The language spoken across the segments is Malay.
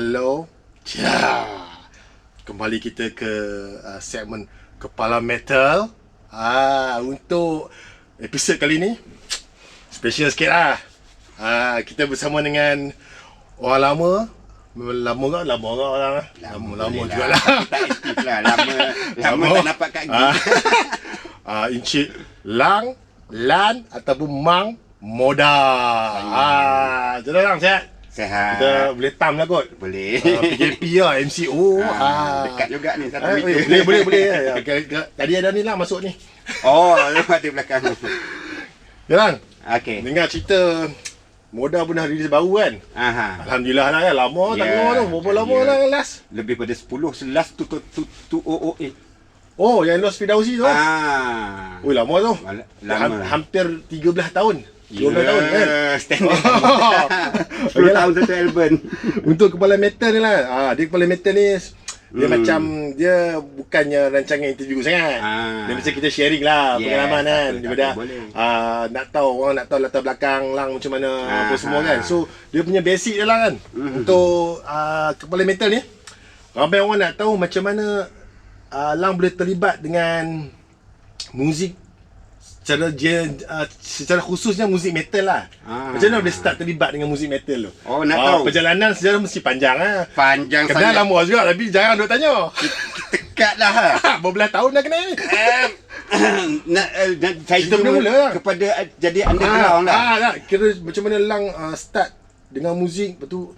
Halo. Ya. Kembali kita ke segmen Kepala Metal. Untuk episod kali ni special sikit lah. Kita bersama dengan orang lama. Lama ke orang? Lama jugalah. Tak aktif lah. Lama tak nampak kat gig. Encik Lang, Lan ataupun Mang Moda. Jadi Lang sihat? Sehat. Kita boleh tam lah kot. Boleh. PKP lah, MCO. Dekat juga ni, 1 meter. Boleh. Tadi ada ni lah masuk ni. Oh, ada belakang. Ya Lang, Okey. dengar cerita Moda pun dah release baru kan? Alhamdulillah lah kan, lama tak keluar tu. Berapa lama lah last? Lebih pada 10, last 2008. Oh, yang Lost Fidausi tu? Ui, lama tu. Lama. Hampir 13 tahun. 12 tahun kan? Standard. 10 tahun satu album. Untuk kepala metal ni lah. Dia kepala metal ni dia macam dia bukannya rancangan interview sangat. Dia macam kita sharing lah pengalaman kan. Daripada nak tahu orang nak tahu latar belakang Lang macam mana apa semua kan. So dia punya basic dia lah kan. Untuk kepala metal ni ramai orang nak tahu macam mana Lang boleh terlibat dengan muzik secara khususnya muzik metal lah. Macam mana boleh start terlibat dengan muzik metal tu? Oh, nak tahu. Perjalanan sejarah mesti panjang lah. Panjang kenal sangat. lama juga tapi jarang duk tanya. Dekat lah. Berbelas tahun dah kenal ni. Saya Kita boleh mula lah. kepada jadi underground lah. Kira macam mana Lang start dengan muzik, lepas tu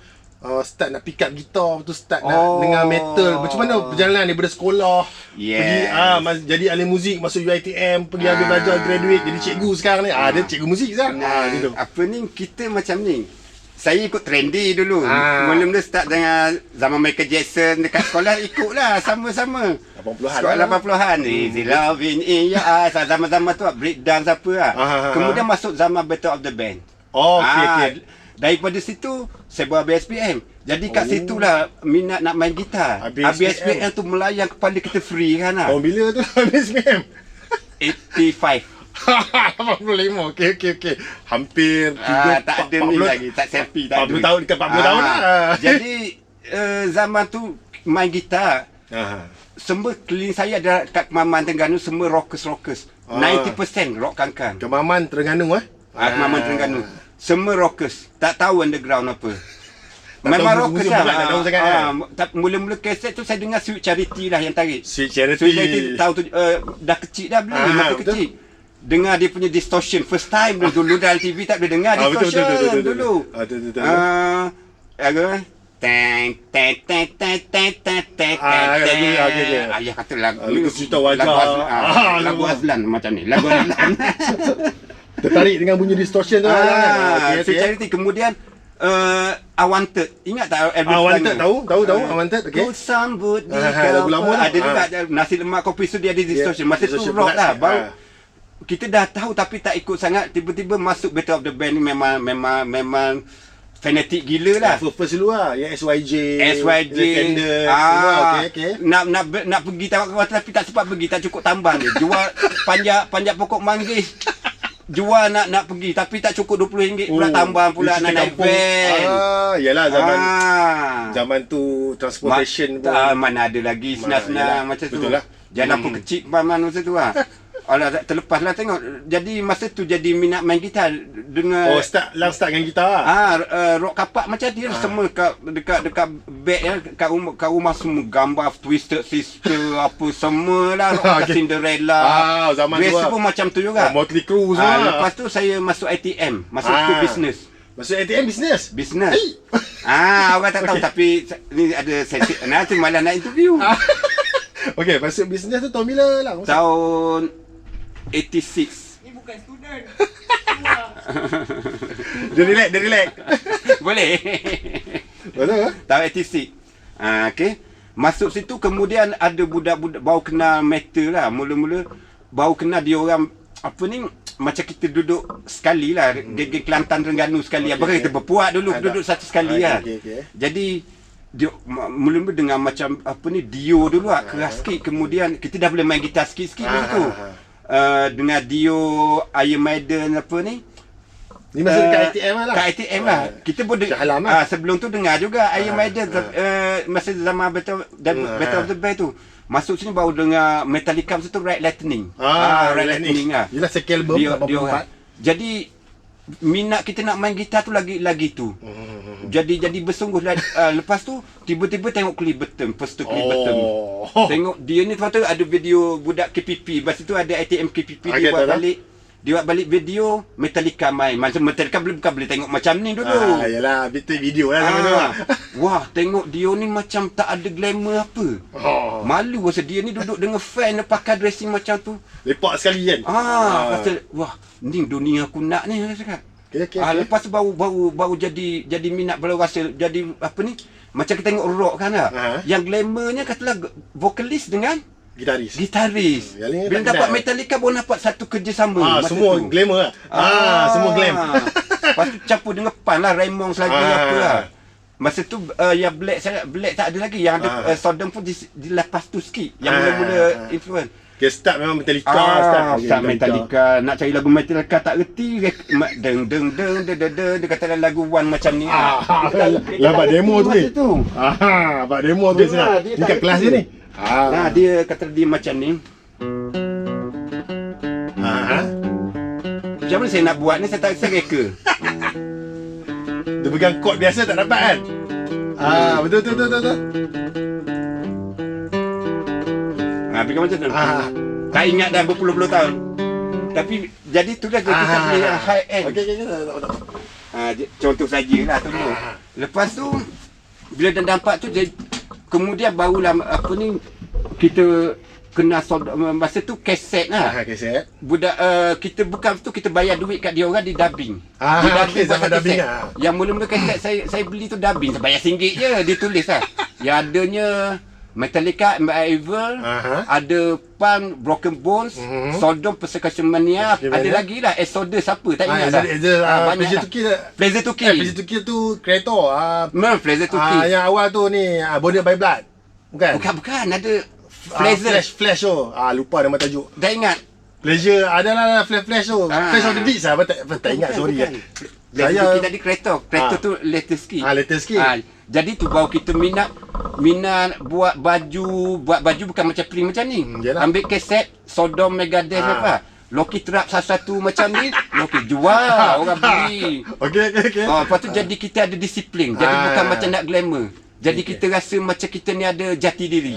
start nak pick up gitar, lepas tu start nak dengar metal. Macam mana perjalanan daripada sekolah pergi jadi ahli muzik, masuk UiTM, pergi ambil belajar, graduate, jadi cikgu sekarang ni. Dia cikgu muzik kan. Gitu. Apa ni, kita macam ni. Saya ikut trendy dulu. Mula-mula start dengan zaman Michael Jackson dekat sekolah, ikutlah sama-sama. 80-an sekolah 80-an ni. Easy loving in your eyes. Zaman-zaman tu breakdance apa lah. Kemudian masuk zaman Battle of the Band. Okay. Daripada situ saya buat BSPM. Jadi kat situlah minat nak main gitar. BSPM tu melayang kepala kita free kan lah. Tahun bila tu BSPM? 85. 85. Okey. Hampir 3 tak ada ni lagi, tak selfie tak 40 tahun, dekat 40 tahun lah. Jadi zaman tu main gitar. Semua keliling saya ada kat Kemaman Terengganu, semua rockers. 90% rock kangkang. Kemaman Terengganu Kemaman Terengganu. Semua rockers. Tak tahu underground apa. Memang rockers lah. Mula-mula kaset tu saya dengar Sweet Charity lah yang tarik. Sweet Charity tahu tu dah kecil dah beli masa kecil. Dengar dia punya distortion first time dulu dalam TV tak boleh dengar distortion dulu. Lagu ayah kata lagu cerita wajah. Lagu Azlan macam ni. Lagu Azlan. Tertarik dengan bunyi distortion tu. Sweet Charity. Kemudian Unwanted. Ingat tak album Unwanted? Tahu Unwanted. Okey. Good sambut di lagu lama tu. ada juga nasi lemak kopi tu dia ada distortion. Masa tu rock lah. Baru kita dah tahu tapi tak ikut sangat. Tiba-tiba masuk Battle of the Band ni memang fanatik gila lah. First dulu lah. Yang SYJ. Okay. Nak pergi tawak tapi tak sempat pergi. Tak cukup tambang dia. Jual panjat pokok manggis. Jual nak pergi tapi tak cukup RM20 pula tambang pula nak naik van. Yalah zaman tu transportation pun mana ada lagi senang-senang macam tu. Betul lah. Jalan pun kecil paman masa tu lah. Terlepas lah tengok. Jadi masa tu jadi minat main gitar dengan start dengan gitar rock kapak macam dia semua dekat beg ya, kat rumah semua gambar Twisted Sister apa semualah rock Cinderella. Zaman tu biasa pun macam tu juga. Motley Crue semua. Lepas tu saya masuk ATM, masuk tu business. Masuk ATM business. Orang tak tahu tapi ni ada sesi nanti malah nak interview. Okey, masuk business tu tahun bila lah? Tahun 86. Ni bukan student. Dia relax. Boleh. Betul. Tahun 86. Okey. Masuk situ kemudian ada budak-budak baru kenal metal lah. Mula-mula baru kenal dia orang apa ni macam kita duduk sekali lah. Geng Kelantan Terengganu sekali. Abang kita berpuak dulu duduk satu sekali lah. Jadi dia mula-mula dengan macam apa ni Dio dulu lah keras sikit. Kemudian kita dah boleh main gitar sikit-sikit tu. Dengan Dio, Iron Maiden apa ni Ni masa dekat ATM lah. Kat ATM lah. Kita pun Halam lah. sebelum tu dengar juga Iron Maiden masa zaman Battle of the Band tu. Masuk sini baru dengar Metallica masa tu Right Lightning. Right Lightning lah. Yelah second album Dia 84. jadi minat kita nak main gitar tu lagi tu. Jadi bersungguh lepas tu tiba-tiba tengok Clipperton, first to Clipperton. Tengok dia ni tu ada video budak KPP. Lepas tu ada ATM KPP dia buat balik video Metallica main. Macam Metallica bukan boleh tengok macam ni dulu. Yalah, betul video lah sama tu. Wah, tengok dia ni macam tak ada glamour apa. Malu pasal dia ni duduk dengan fan pakai dressing macam tu. Lepak sekali kan. Kata, wah, ni dunia aku nak ni saya cakap. Okay. Lepas tu baru jadi minat, baru rasa jadi apa ni? Macam kita tengok rock kan lah. Yang glamournya katalah vokalis dengan Gitaris. Bila dapat Metallica baru dapat satu kerjasama. Semua tu glamour lah. Semua glam. Lepas tu campur dengan Pan lah, Raymond lagi apa lah. Masa tu yang Black tak ada lagi. Yang ada Sodom pun dilepas tu sikit. Yang mula-mula influence. Okay, start memang Metallica. Start Metallica. Nak cari lagu Metallica tak reti. Deng. Dia kata lagu One macam ni. Lah buat demo tu ni. Buat demo tu senang. Ni kat kelas dia ni. Dia kata dia macam ni. Macam mana saya nak buat ni, saya reka. Dia pegang chord biasa tak dapat kan? Betul. Pegang macam tu. Tak ingat dah berpuluh-puluh tahun. Tapi jadi tu dah kita play high end. Okey. Contoh sajalah tu. Lepas tu bila dah nampak tu, kemudian barulah apa ni kita kena masa tu kaset lah. Kaset. Budak kita bukan tu kita bayar duit kat dia orang di dubbing. Okay, zaman dubbing lah. Yang mula-mula kaset saya beli tu dubbing, saya bayar RM1 je dia tulis lah. Yang adanya Metallica, Evil, ada Punk, Broken Bones, Sodom, Persecution Mania, ada lagi lah Exodus apa tak ingat dah. Pleasure to Kill tu Creator. Pleasure to Kill. Yang awal tu ni Bonded by Blood. Bukan ada Flash tu. Lupa nama tajuk. Tak ingat. Pleasure adalah Flash tu. Flash of the Beats lah. Tak ingat, sorry. Saya tadi Creator tu latest sikit. Latest sikit. Jadi tu baru kita minat buat baju bukan macam print macam ni. Ambil kaset Sodom, Megadeth apa. Loki terap satu-satu macam ni, Loki jual, orang beli. Okey. Lepas tu jadi kita ada disiplin. Jadi bukan macam nak glamour. Jadi kita rasa macam kita ni ada jati diri.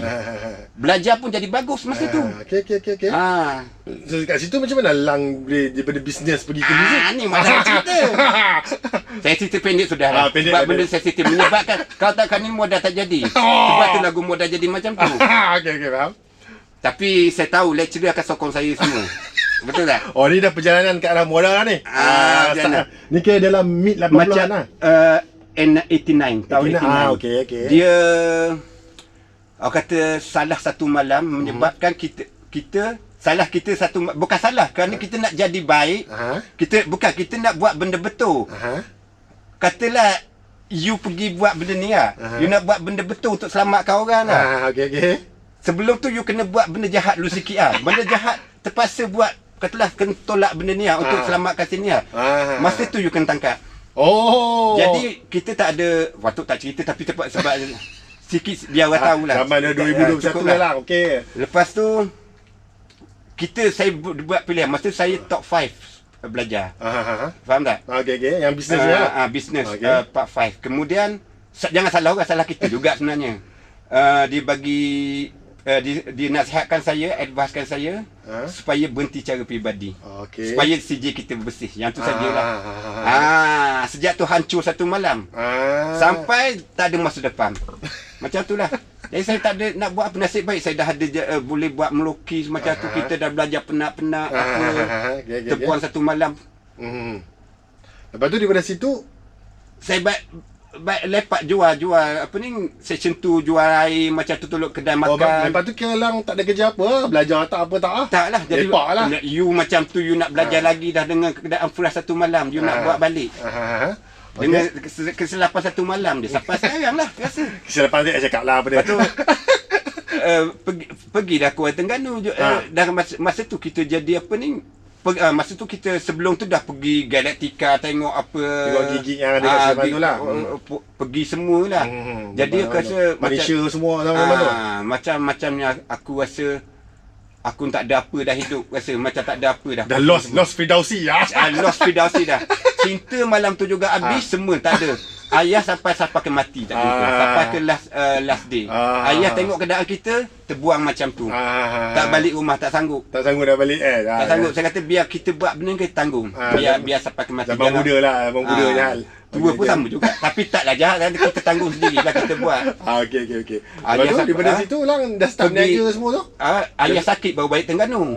Belajar pun jadi bagus masa tu. Okey. So kat situ macam mana lang daripada bisnes pergi ke muzik? Ni macam cerita. Saya cerita pendek sudah lah. Sebab benda sensitif menyebabkan kalau takkan ni modal tak jadi. Sebab tu lagu modal jadi macam tu. Okey, faham. Tapi saya tahu lecturer akan sokong saya semua. Betul tak? Ni dah perjalanan ke arah modal lah ni. Ni kira dalam mid 80-an lah. N89 tahun 89. Okey. Dia kata salah satu malam menyebabkan kita salah kita satu, bukan salah kerana kita nak jadi baik. Kita nak buat benda betul. Katalah you pergi buat benda ni lah. You nak buat benda betul untuk selamatkan orang lah. Okey. Sebelum tu you kena buat benda jahat dulu sikit lah. Benda jahat terpaksa buat, katalah kena tolak benda ni lah untuk selamatkan sini lah. Masa tu you kena tangkap. Jadi kita tak ada, waktu tak cerita tapi sebab sikit biar orang tahu lah. Zaman 2021 lah. Okey. Lepas tu saya buat pilihan. Masa tu saya top 5 belajar. Faham tak? Okey. Yang bisnes ni lah. Bisnes part 5. Kemudian jangan salah orang, salah kita juga sebenarnya. Dia bagi dinasihatkan saya, advisekan saya supaya berhenti cara peribadi. Supaya CJ kita bersih. Yang tu sajalah. Sejak tu hancur satu malam. Sampai tak ada masa depan. Macam tu lah. Jadi saya tak ada nak buat apa, nasib baik saya dah ada boleh buat melukis macam tu. Kita dah belajar penak-penak terbuang satu malam. Lepas tu daripada situ saya lepak jual apa ni, section 2 jual air macam tu, tolong kedai makan. Lepas tu kira lang tak ada kerja apa, belajar tak apa tak ah. Taklah, jadi lepak lah. You macam tu you nak belajar lagi dah dengan keadaan full satu malam, you nak buat balik. Dengan kesilapan satu malam dia sampai sekarang lah rasa. Kesilapan dia cakap lah apa dia. Lepas tu pergi dah Kuala Terengganu. Dah masa tu kita jadi apa ni, masa tu kita sebelum tu dah pergi Galactica tengok apa. Tengok gigi yang ada kat Sulaiman tu lah. Pergi semualah. Jadi aku rasa Malaysia semua zaman tu. Macamnya aku rasa aku tak ada apa dah hidup, rasa macam tak ada apa dah. Dah lost Fidausi ya. Lost Fidausi dah. Cinta malam tu juga habis, semua tak ada. Ayah sampai ke mati tak jumpa. Sampai ke last day. Ayah tengok keadaan kita, terbuang macam tu. Tak balik rumah, tak sanggup. Tak sanggup dah balik Tak sanggup. Saya kata biar kita buat benda kita tanggung. Biar sampai ke mati. Zaman muda lah, zaman muda hal. Tua pun sama juga. Tapi taklah jahat kan, kita tanggung sendiri lah kita buat. Okey. Lepas tu daripada situ lah dah start berniaga semua tu. Ayah sakit baru balik Terengganu.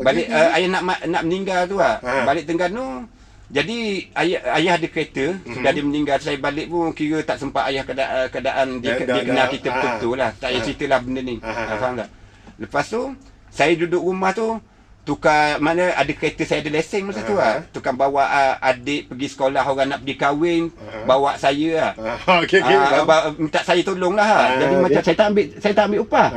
Balik ayah nak meninggal tu lah. Balik Terengganu. Jadi ayah ada kereta, sudah dia meninggal, saya balik pun kira tak sempat ayah keadaan dia kenal kita betul-betul lah. Tak payah ceritalah benda ni. Faham tak? Lepas tu saya duduk rumah tu, tukar mana ada kereta, saya ada lesen masa tu lah. Tukar bawa adik pergi sekolah, orang nak pergi kahwin, bawa saya lah. Minta saya tolong lah. Jadi macam saya tak ambil upah.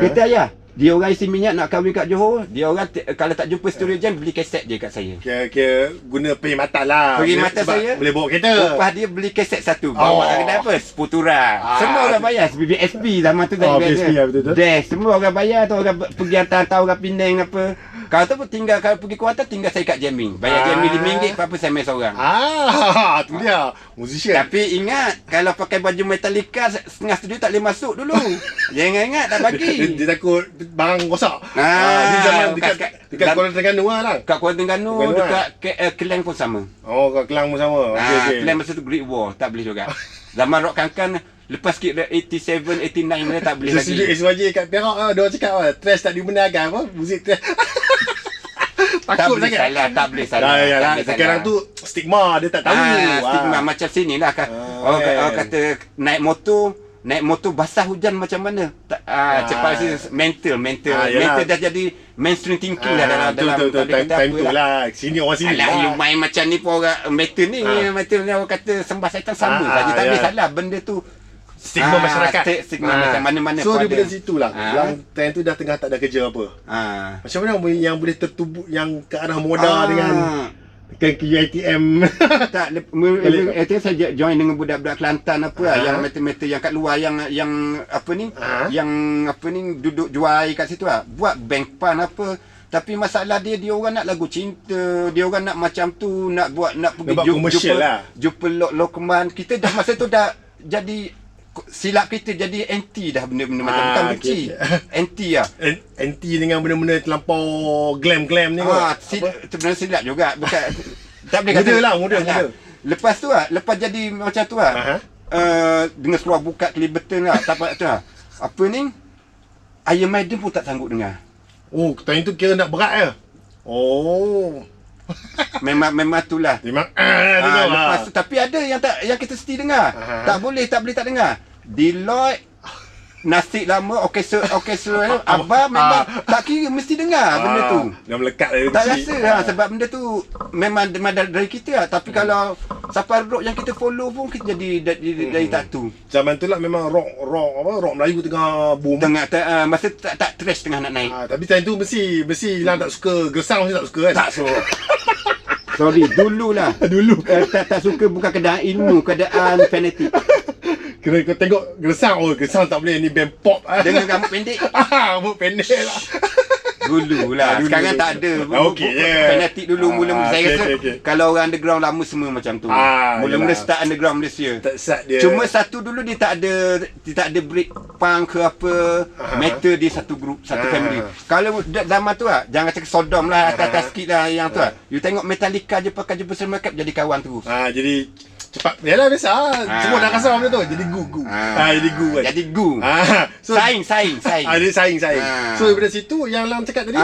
Kereta ayah. Dia orang isi minyak nak kahwin kat Johor, dia orang kalau tak jumpa studio jam beli kaset je kat saya. Kira guna perkhidmatan lah. Perkhidmatan saya boleh bawa kereta. Upah dia beli kaset satu. Bawa kedai apa? Seputura. Semua orang bayar. BSP zaman tu BSP lah betul-betul. Semua orang bayar tu, orang pergi hantar orang Penang apa. Kalau tu pun tinggal, kalau pergi Kuantan tinggal saya kat jamming. Bayar jamming RM5 apa saya main seorang. Tu dia. Musician. Tapi ingat, kalau pakai baju Metallica setengah studio tak boleh masuk dulu. Jangan ingat tak bagi. Dia takut barang rosak. Dia zaman dekat Kuala Terengganu lah. Kat Kuala Terengganu, dekat Kelang pun sama. Kat Kelang pun sama. Okey. Kelang masa tu Great War, tak boleh juga. Zaman Rock Kankan lepas sikit 87, 89 dia tak boleh lagi. Studio SYJ kat Perak dia orang cakap trash tak dibenarkan apa, muzik trash. Takut sangat. Tak boleh salah. Sekarang tu stigma dia tak tahu. Stigma macam sini lah. Orang kata naik motor basah hujan macam mana? Cepat mental dah jadi mainstream thinking lah dalam time tu lah. Sini orang sini. Alah, you main macam ni pun orang metal ni orang kata sembah syaitan sama saja. Tak boleh salah benda tu. Stigma masyarakat. Stigma macam mana-mana. So daripada situ lah. Yang time tu dah tengah tak ada kerja apa. Macam mana yang boleh tertubuh yang ke arah moda dengan QITM. Tak, ATM saya join dengan budak-budak Kelantan apa lah, yang meter-meter yang kat luar yang apa ni, yang apa ni duduk jual kat situ lah. Buat bank pan apa. Tapi masalah dia orang nak lagu cinta, dia orang nak macam tu, nak pergi jumpa Lokman. Kita dah masa tu dah jadi silap kita jadi anti dah benda-benda macam bukan benci. Anti lah. Anti dengan benda-benda terlampau glam ni kot. Sebenarnya silap juga. Bukan, tak boleh kata. Muda. Lepas tu lah, lepas jadi macam tu lah. Dengan seluar buka Clibberton lah. Tak apa tu lah. Apa ni? Iron Maiden pun tak sanggup dengar. Time tu kira nak berat ya? Memang itulah. Lepas tu, tapi ada yang kita mesti dengar. Tak boleh tak dengar. Deloitte, Nasib Lama, orkestra Abah memang tak kira mesti dengar benda tu. Dah melekat dari tak rasa sebab benda tu memang dari kita lah. Tapi kalau Safari Rock yang kita follow pun kita jadi dari tak tu. Zaman tu lah memang rock Melayu tengah boom. Masa tak trash tengah nak naik. Tapi time tu mesti Ilang tak suka Gersang, mesti tak suka kan? Tak suka. Sorry, dululah. Tak suka bukan keadaan ilmu, keadaan fanatik. Kena kau tengok Gersang tak boleh, ni band pop dengan rambut pendek. Rambut pendek lah. Dululah. Sekarang tak ada. Fanatik dulu mula-mula saya rasa kalau orang underground lama semua macam tu. Mula-mula start underground Malaysia. Cuma satu dulu dia tak ada break punk ke apa, metal dia satu group, satu family. Kalau zaman tu lah, jangan cakap Sodom lah, atas sikit lah yang tu lah. You tengok Metallica je pakai jumpa Sermakap jadi kawan terus. Jadi cepat. Yalah biasa. Semua dah kasar benda tu. Jadi gu. Jadi gu kan. Jadi gu. Saing. Dia saing. So daripada situ yang Lam cakap tadi,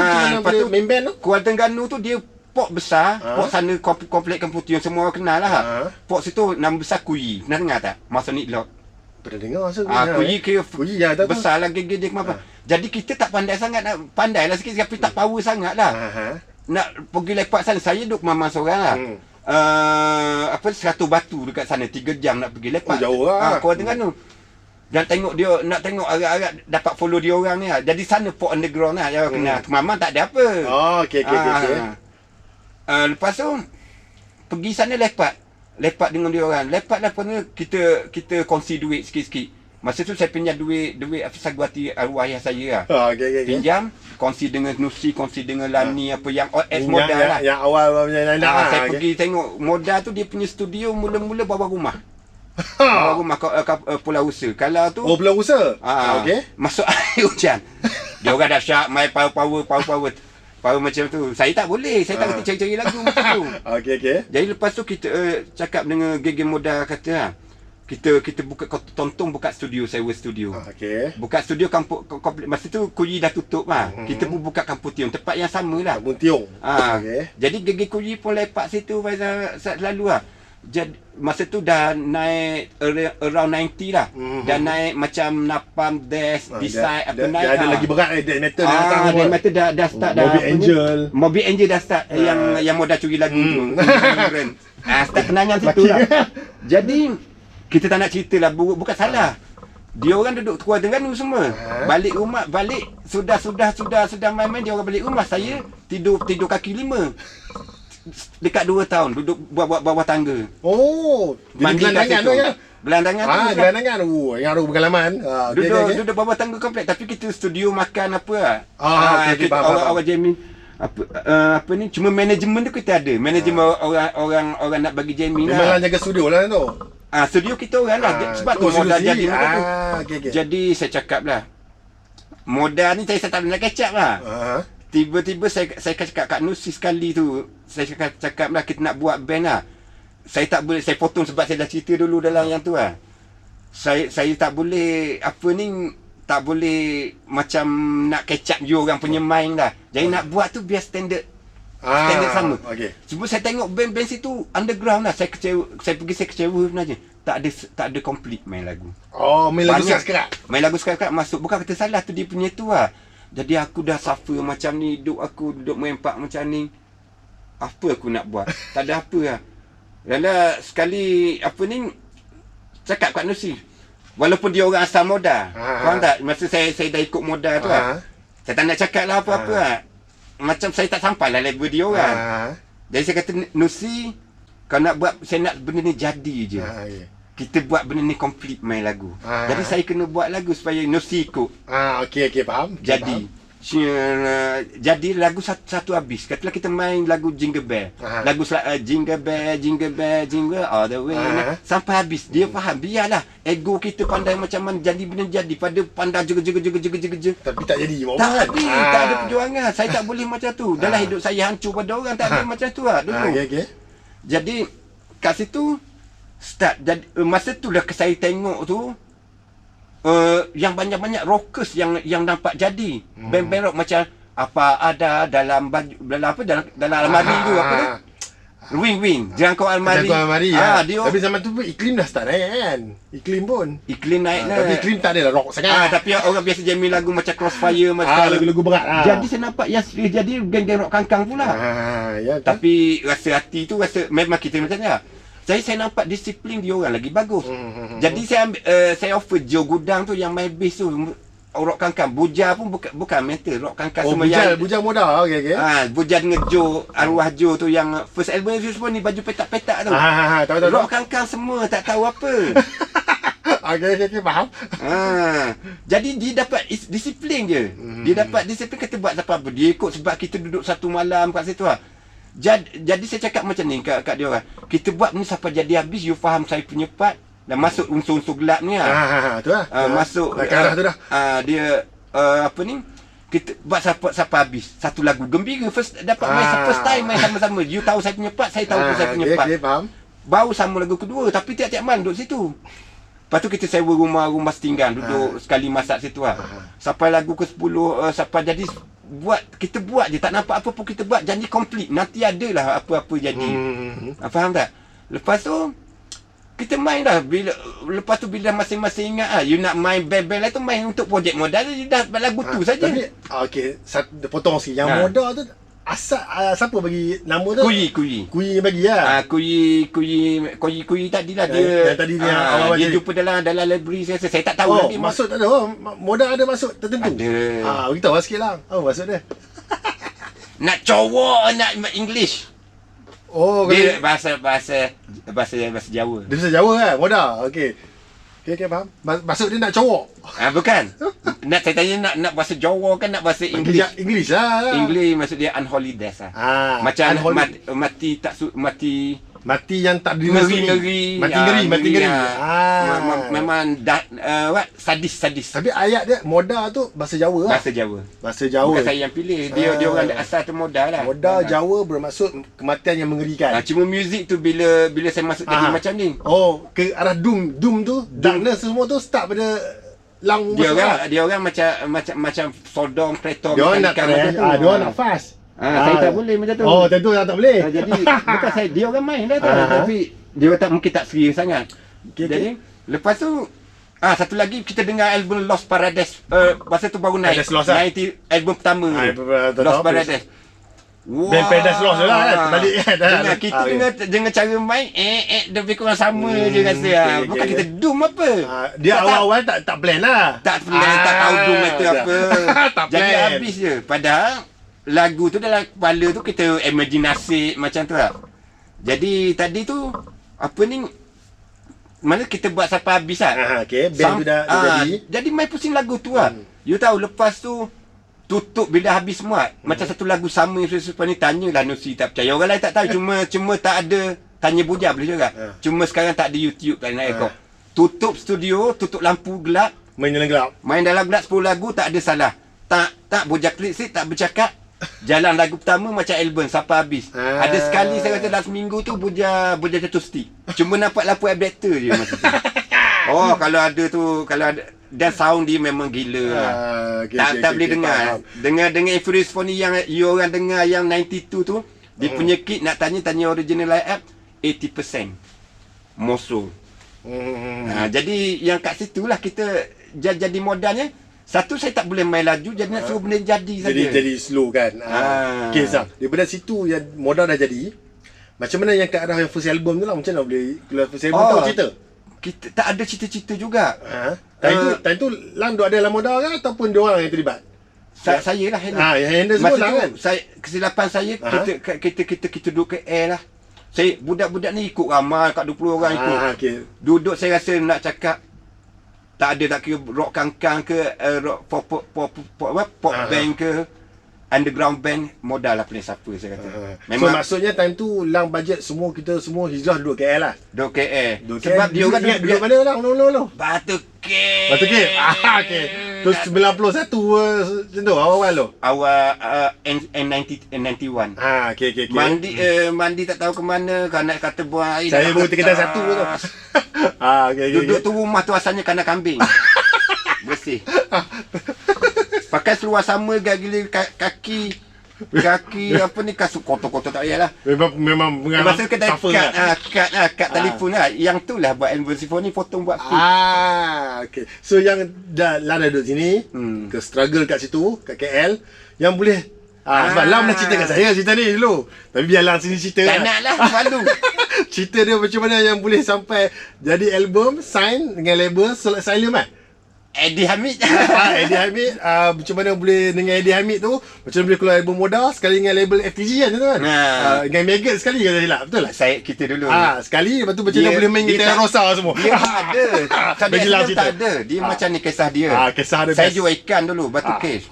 main band tu. Kuala Terengganu tu dia port besar. Port sana komplek Kemputi yang semua orang kenal lah. Port situ nama besar Kuyi. Pernah dengar tak? Masonic Lock. Pernah dengar rasa. Kuyi kira tahu besar lah gig dia kemapa. Jadi kita tak pandai sangat, pandai lah sikit tapi tak power sangat lah. Nak pergi lepak sana, saya duduk mama seorang lah. 100 batu dekat sana, 3 jam nak pergi lepak. Jauh lah. Kuala Terengganu. Dan tengok dia, nak tengok agak-agak dapat follow dia orang ni lah. Jadi sana port underground lah, dia kenal. Mama tak ada apa. Okey. Lepas tu pergi sana lepak dengan dia orang. Lepak pun kita kongsi duit sikit-sikit. Masa tu saya pinjam duit Saguati arwah ayah saya lah. Okay. Pinjam, kongsi dengan Nusi, kongsi dengan Lani, apa yang ex modal lah. Yang awal punya line up Saya pergi tengok modal tu, dia punya studio mula-mula bawah rumah. Bawah rumah Pulau Usa. Kalau tu Pulau Usa. Okay. Masuk air hujan. Dia orang dah syak main power macam tu. Saya tak boleh. Saya tak boleh cari-cari lagu macam tu. Okay. Jadi lepas tu kita cakap dengan geng modal, kata kita buka buka studio, sewa studio. Okay. Buka studio kampung masa tu Kuyi dah tutup lah. Kita pun buka Kampung Tiong, tempat yang sama lah. Kampung Tiong. Okay. Jadi geng Kuyi pun lepak situ selalu lah. Jadi masa tu dah naik around 90 lah. Dah naik macam Napalm, Death, Decide apa naik. Dia ada lagi berat Death Metal Death Metal dah start dah. Morbid Angel dah start yang modal curi lagu tu. Start kenangan situ lah. Jadi kita tak nak cerita lah, bukan salah. Dia orang duduk keluar Terengganu semua. Balik rumah, sudah main-main, dia orang balik rumah. Saya tidur kaki 5. Dekat 2 tahun duduk buat bawah tangga. Oh, mandi gelandangan tu ya. Gelandangan tu. Gelandangan. Yang ada pengalaman. Duduk bawah tangga komplek, tapi kita studio makan apa lah. Okay, orang jamming apa ni, cuma manajemen tu kita ada. Manajemen orang nak bagi jamming lah. Memanglah jaga studio lah tu. Studio kita orang lah. Sebab tu modal jadi macam tu. Okay. Jadi saya cakap lah, modal ni saya tak nak kecap lah. Tiba-tiba saya cakap kat Nusi sekali tu, saya cakap lah kita nak buat band lah. Saya tak boleh, saya potong sebab saya dah cerita dulu dalam yang tu lah. Saya tak boleh, tak boleh macam nak kecap you orang punya main lah. Jadi nak buat tu biar standard sama. Sebab saya tengok band-band situ underground lah. Saya kecewa sebenarnya. Tak ada complete main lagu. Main lagu sekarang. Main lagu sekarang masuk. Bukan kata salah tu, dia punya tu lah. Jadi aku dah suffer macam ni, duduk mempak macam ni. Apa aku nak buat? Tak ada apa lah. Yalah, sekali cakap kat Nusi. Walaupun dia orang asal modal. Faham tak? Masa saya dah ikut modal tu lah. Saya tak nak cakap lah apa-apa lah. Macam saya tak sampai lah level dia orang. Jadi saya kata, Nusi, kalau nak buat, saya nak benda ni jadi je. Kita buat benda ni complete main lagu. Jadi saya kena buat lagu supaya Nusi ikut. Okay, faham. Jadi lagu satu habis. Katalah kita main lagu Jingle Bell. Lagu Jingle Bell, Jingle Bell, Jingle all the way. Sampai habis. Dia faham. Biarlah ego kita pandai macam mana jadi benda jadi. Pada pandai jega. Tapi tak jadi. Tak ada perjuangan. Saya tak boleh macam tu. Dalam hidup saya hancur pada orang. Tak ada macam tu lah dulu. Jadi kat situ start. Jadi, masa tu lah saya tengok tu, yang banyak-banyak rockers yang nampak jadi. Band-band rock macam apa ada dalam baju, dalam almari tu apa tu? Wing jangkau almari. Tapi zaman tu pun iklim dah start naik kan. Iklim naik lah. Tapi iklim tak ada rock sangat. Tapi orang biasa jamming lagu macam Crossfire macam lagu-lagu berat lah. Jadi saya nampak yang serius jadi geng-geng rock kangkang pula. Tapi rasa hati tu memang kita macam ni lah. Saya nampak disiplin dia orang lagi bagus. Jadi saya offer Joe Gudang tu yang main bass tu, rock kangkang. Buja pun bukan metal, rock kangkang semua yang Buja modal. Buja dengan Joe, arwah Joe tu yang first album tu semua ni baju petak-petak tu. Tahu. Rock kangkang semua tak tahu apa. Okay, faham. Jadi dia dapat disiplin je. Dia dapat disiplin, kata buat apa-apa. Dia ikut sebab kita duduk satu malam kat situ lah. Jadi saya cakap macam ni kat dia orang. Kita buat ni sampai jadi habis, you faham saya punya part. Dan masuk unsur-unsur gelap ni lah. Tu lah. Masuk ke arah tu dah. Dia kita buat sampai habis. Satu lagu gembira, dapat main first time main sama-sama. You tahu saya punya part, saya tahu saya punya part. Faham. Baru sama lagu kedua, tapi tiap-tiap malam duduk situ. Lepas tu kita sewa rumah setinggan, duduk sekali masak situ lah. Sampai lagu ke-10, sampai jadi kita buat je, tak nampak apa pun kita buat, jadi complete. Nanti adalah apa-apa jadi. Faham tak? Lepas tu kita main dah. Lepas tu bila masing-masing ingat you nak main band-band lah tu, main untuk projek modal dah lagu tu saja. Tapi potong sikit. Yang modal tu asal siapa bagi nama tu? Kuyi yang bagi lah. Kuyi tadilah dia. Yang tadi dia jumpa dalam library saya tak tahu lagi. Maksud tak ada. Modal ada maksud tertentu. Ada. Beritahu sikit lah. Apa maksud dia? Nak cowok, nak English. Oh, Dia bahasa Jawa. dia bahasa Jawa kan? Modal. Okey. Okey, faham. Maksud dia nak cowok. Bukan. Nak saya tanya nak bahasa Jawa kan nak bahasa English. English lah. English maksud dia unholy death lah. Macam mati yang tak ngeri. Mati ngeri. Memang sadis. Tapi ayat dia modal tu bahasa Jawa lah. Bahasa Jawa. Bukan saya yang pilih. Dia orang asal tu modal lah. Modal Jawa bermaksud kematian yang mengerikan. Cuma muzik tu bila saya masuk tadi macam ni. Oh, ke arah doom tu, darkness semua tu start pada lang. Dia orang macam Sodom, Kretom. Dia orang nak dia orang nak fast. Saya tak boleh macam tu. Oh, tentu tak boleh. Jadi bukan saya, dia orang main dah tu. Tapi dia mungkin tak serius sangat. Jadi lepas tu satu lagi kita dengar album Lost Paradise. Masa tu baru naik. Album pertama. Lost Paradise. Band Paradise Lost lah kan. Terbalik kan. Kita dengan cara main lebih kurang sama je rasa. Bukan kita doom apa. Dia awal-awal tak plan lah. Tak plan, tak tahu doom itu apa. Jadi habis je. Padahal lagu tu dalam kepala tu kita imajinasi macam tu lah. Jadi tadi tu apa ni, mana kita buat sampai habis lah. Band tu dah jadi. Jadi main pusing lagu tu lah. You tahu lepas tu tutup bila habis semua. Macam satu lagu sama sesuatu ni, tanyalah Nusi tak percaya. Orang lain tak tahu, cuma tak ada tanya bujang boleh juga. Cuma sekarang tak ada YouTube tak nak rekod. Tutup studio, tutup lampu gelap, main dalam gelap. Main dalam gelap 10 lagu tak ada salah. Tak bujang klik sikit, tak bercakap. Jalan lagu pertama macam album sampai habis. Ada sekali saya kata dalam seminggu tu buja jatuh stick. Cuma nampak lampu abductor je masa tu. Kalau ada dan sound dia memang gila. Tak boleh dengar. Dengar Infurious Phony yang you orang dengar yang 92 tu, dia punya kit nak tanya original line up 80% Mosul. Jadi yang kat situlah kita jadi modalnya. Satu, saya tak boleh main laju, jadi nak suruh benda jadi saja. Jadi slow kan. Okey, Sam. Daripada situ yang modal dah jadi. Macam mana yang ke arah yang first album tu lah, macam mana boleh keluar first album tu cerita? Kita tak ada cerita-cerita juga. Time tu Lang duk ada dalam modal ke ataupun dia orang yang terlibat? Saya lah yang handle semua lah kan. Kesilapan saya kita duduk ke air lah. Saya budak-budak ni ikut ramai kat 20 orang ikut. Duduk saya rasa nak cakap tak ada, tak kira rock kangkang ke rock pop band ke underground band, modal lah pilih siapa saya kata. Memang. So maksudnya time tu Lang budget kita semua hijrah duduk KL lah. Duduk KL. Sebab dia orang duduk mana Lang? No. Batu Cave. Okey. Terus 91 macam tu awal tu. Awal N91. Okey. Mandi tak tahu ke mana, kerana kata buang air. Saya baru kedai satu tu. Duduk tu rumah tu asalnya kandang kambing. Bersih. Pakai seluar sama gila kaki apa ni, kasut kotor-kotor tak payahlah. Memang masa kedai kad telefon lah. Yang tu lah buat album Symphony, potong buat fit. Okey. So yang dah duduk sini, ke struggle kat situ, kat KL, yang boleh sebab Lam dah cerita kat saya cerita ni dulu. Tapi biar Lam sini cerita. Tak nak lah, malu. Cerita dia macam mana yang boleh sampai jadi album, sign dengan label Soul Asylum kan? Eddie Hamid. Eddie Hamid, macam mana boleh dengan Eddie Hamid tu, macam mana boleh keluar album modal sekali dengan label FTG kan tu kan. Dengan Maggot sekali ke tak silap, betul lah. Kita dulu. Sekali, lepas tu macam mana boleh main gitar Rosa semua. Dia ada. Tak ada. Dia macam ni kisah dia. Kisah dia. Saya jual ikan dulu, Batu Cave.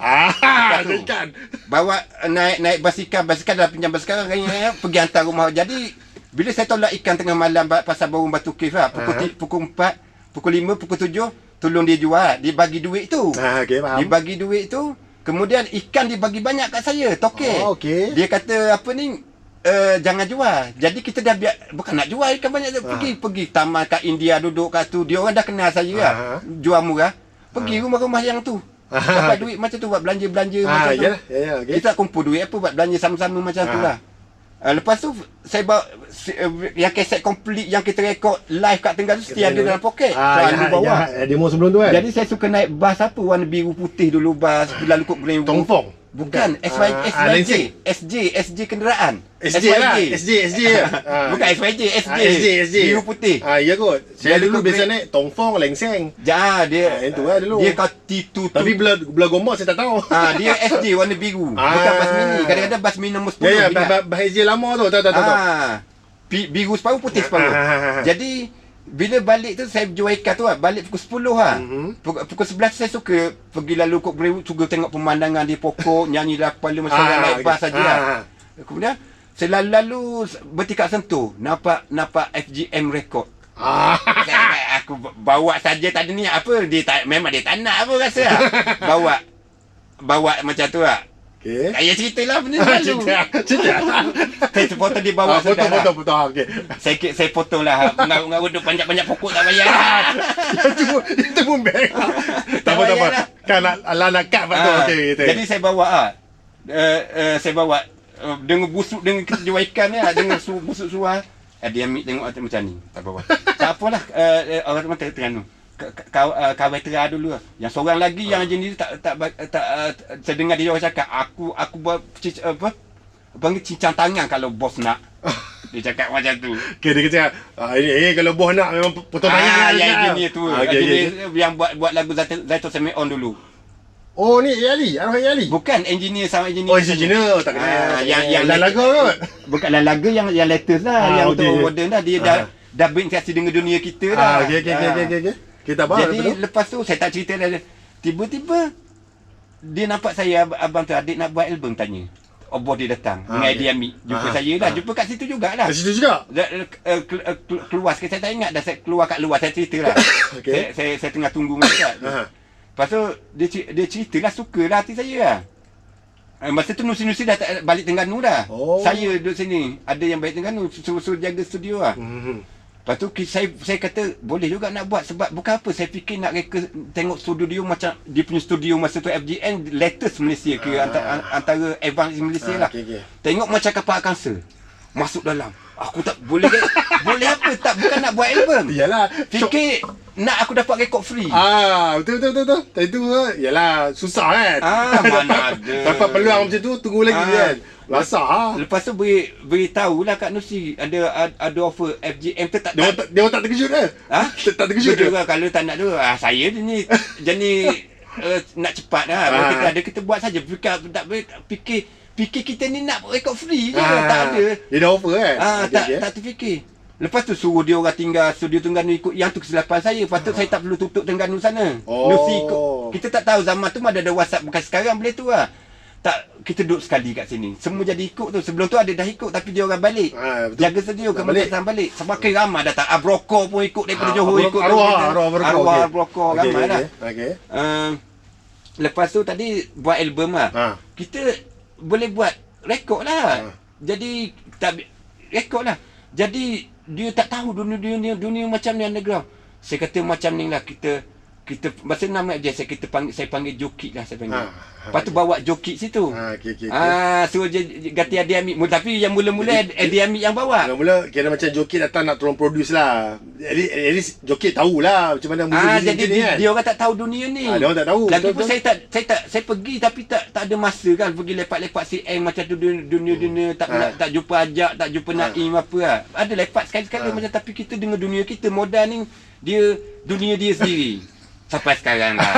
Ikan. Bawa naik basikal dalam pinjam basikal pergi hantar rumah. Jadi bila saya tolak ikan tengah malam pasal baru Batu Cave lah, pukul 4, pukul 5, pukul 7 tolong dia jual, dia bagi duit tu. Okey, faham. Dia bagi duit tu, kemudian ikan dia bagi banyak kat saya, toke. Okey. Dia kata apa ni, jangan jual. Jadi kita dah bukan nak jual ikan banyak, pergi taman kat India, duduk kat tu. Dia orang dah kenal saya lah, jual murah. Pergi rumah-rumah yang tu. Dapat duit macam tu buat belanja-belanja macam tu. Okay. Kita tak kumpul duit apa buat belanja sama-sama macam tu lah. Lepas tu saya bawa yang kaset complete yang kita rekod live kat Tengah tu mesti ada dalam poket. Selalu bawa. Demo sebelum tu kan. Jadi saya suka naik bas apa warna biru putih dulu, bas lalu kot Green Tongfong. Bukan, Lensing. SJ kenderaan. SJ lah. SJ ya. Bukan SYJ, SJ. Biru putih. Ya kot. Saya Dia dulu dulu biasa naik Tongfong, Lengseng. Dia Itu lah dulu. Dia kau T2 Tapi belah gombak saya tak tahu. dia SJ warna biru. Bukan bas mini. Kadang-kadang bas mini nombor 10. Ya, bas SJ lama tu. Tahu. Biru separuh, putih separuh. Jadi bila balik tu saya jual ikan tu balik pukul 10 Pukul 11 saya suka pergi lalu kok Berewood, suka tengok pemandangan di pokok, nyanyi lapan lima orang naik bas saja. Kemudian saya lalu berhenti kat Sentul, nampak FGM record. Aku bawa saja, tak ada niat apa, memang dia tak nak apa rasa. Bawa macam tu Okey. Saya ceritalah benda lalu. Cerita. Saya foto dia bawa foto. Okey. Saya foto lah. Mengarut duduk panjang-panjang pokok tak payah lah. Itu pun beg. Tak apa. Kan nak kat tu. Okey. Jadi saya bawa dengan busuk, dengan kita jual ikan ni dengan busuk suar. Dia ambil tengok macam ni. Tak apa. Tak apalah. Orang Terengganu. Kawan Tera dulu yang seorang lagi yang jenis tak saya dengar dia orang cakap aku buat panggil cincang tangan kalau bos nak. Dia cakap macam tu. Dia kata ini kalau bos nak memang potong tangan yang jenis tu. Yang buat lagu Zaitun Semeon dulu. Oh ni Ali, Arwah Ali. Bukan engineer sama engineer. Oh engineer tak kenal. Yang lagu kot. Bukan lagu yang latest lah, yang untuk modern dah, dia dah berinteraksi dengan dunia kita dah. Okey. Kita jadi lepas tu saya tak cerita dah. Tiba-tiba dia nampak saya, abang tu adik nak buat album, tanya. Bos dia datang dengan dia ambil jumpa saya dah. Jumpa kat situ jugalah. Kat situ juga. Keluar sikit, saya tak ingat dah, saya keluar kat luar, saya ceritalah. Saya tengah tunggu dekat. Lepas tu dia ceritalah, sukalah hati saya lah. Masa tu Nusi dah balik Terengganu dah. Saya duduk sini, ada yang balik Terengganu, suruh jaga studio lah. Lepas tu saya kata boleh juga nak buat, sebab bukan apa, saya fikir nak tengok studio macam dia punya studio masa tu FGN latest Malaysia ke antara advance Malaysia lah. Tengok macam kapal Kanser masuk dalam. Aku tak boleh boleh apa, tak bukan nak buat album. Iyalah, fikir nak aku dapat rekod free. Betul. Itu iyalah susah kan. Mana ada. Dapat peluang macam tu, tunggu lagi kan. Rasa Lepas tu beritahulah kat Nusi ada offer FGM tu. Dia tak terkejut ke? Tak terkejut ke? Kalau tak nak tu, saya ni nak cepat dah. Kita buat saja. Fikir kita ni nak rekod free je. Tak ada. Dia dah offer kan? Tak terfikir. Lepas tu suruh dia orang tinggal studio Terengganu, ikut yang tu kesilapan saya. Patut saya tak perlu tutup Terengganu sana. Nusi ikut. Kita tak tahu zaman tu ada WhatsApp, bukan sekarang boleh tu lah. Tak, kita duduk sekali kat sini. Semua jadi ikut tu. Sebelum tu ada dah ikut, tapi dia orang balik. Jaga studio, kemudian balik. Semakin ramai datang. Brokor pun ikut daripada Johor ikut. Arwah Brokor ramai lah. Lepas tu tadi buat album lah. Kita boleh buat rekod lah. Jadi rekod lah. Jadi dia tak tahu dunia macam ni underground. Saya kata macam ni lah, kita masa nama dia saya panggil joki lah, saya panggil. Lepas tu bawa joki situ. Suruh ganti Adi Amik. Tapi yang mula-mula Adi Amik yang bawa. Mula kira macam joki datang nak tolong produce lah. At least joki tahulah macam mana muzik jadi ni kan. Dia orang tak tahu dunia ni. Dia orang tak tahu. Lagipun saya pergi tapi tak ada masa kan, pergi lepak-lepak CM macam tu, dunia tak jumpa Ajak, tak jumpa Naim apa lah. Ada lepak sekali-sekala macam, tapi kita dengan dunia kita modal ni, dia dunia dia sendiri. Sampai sekarang lah.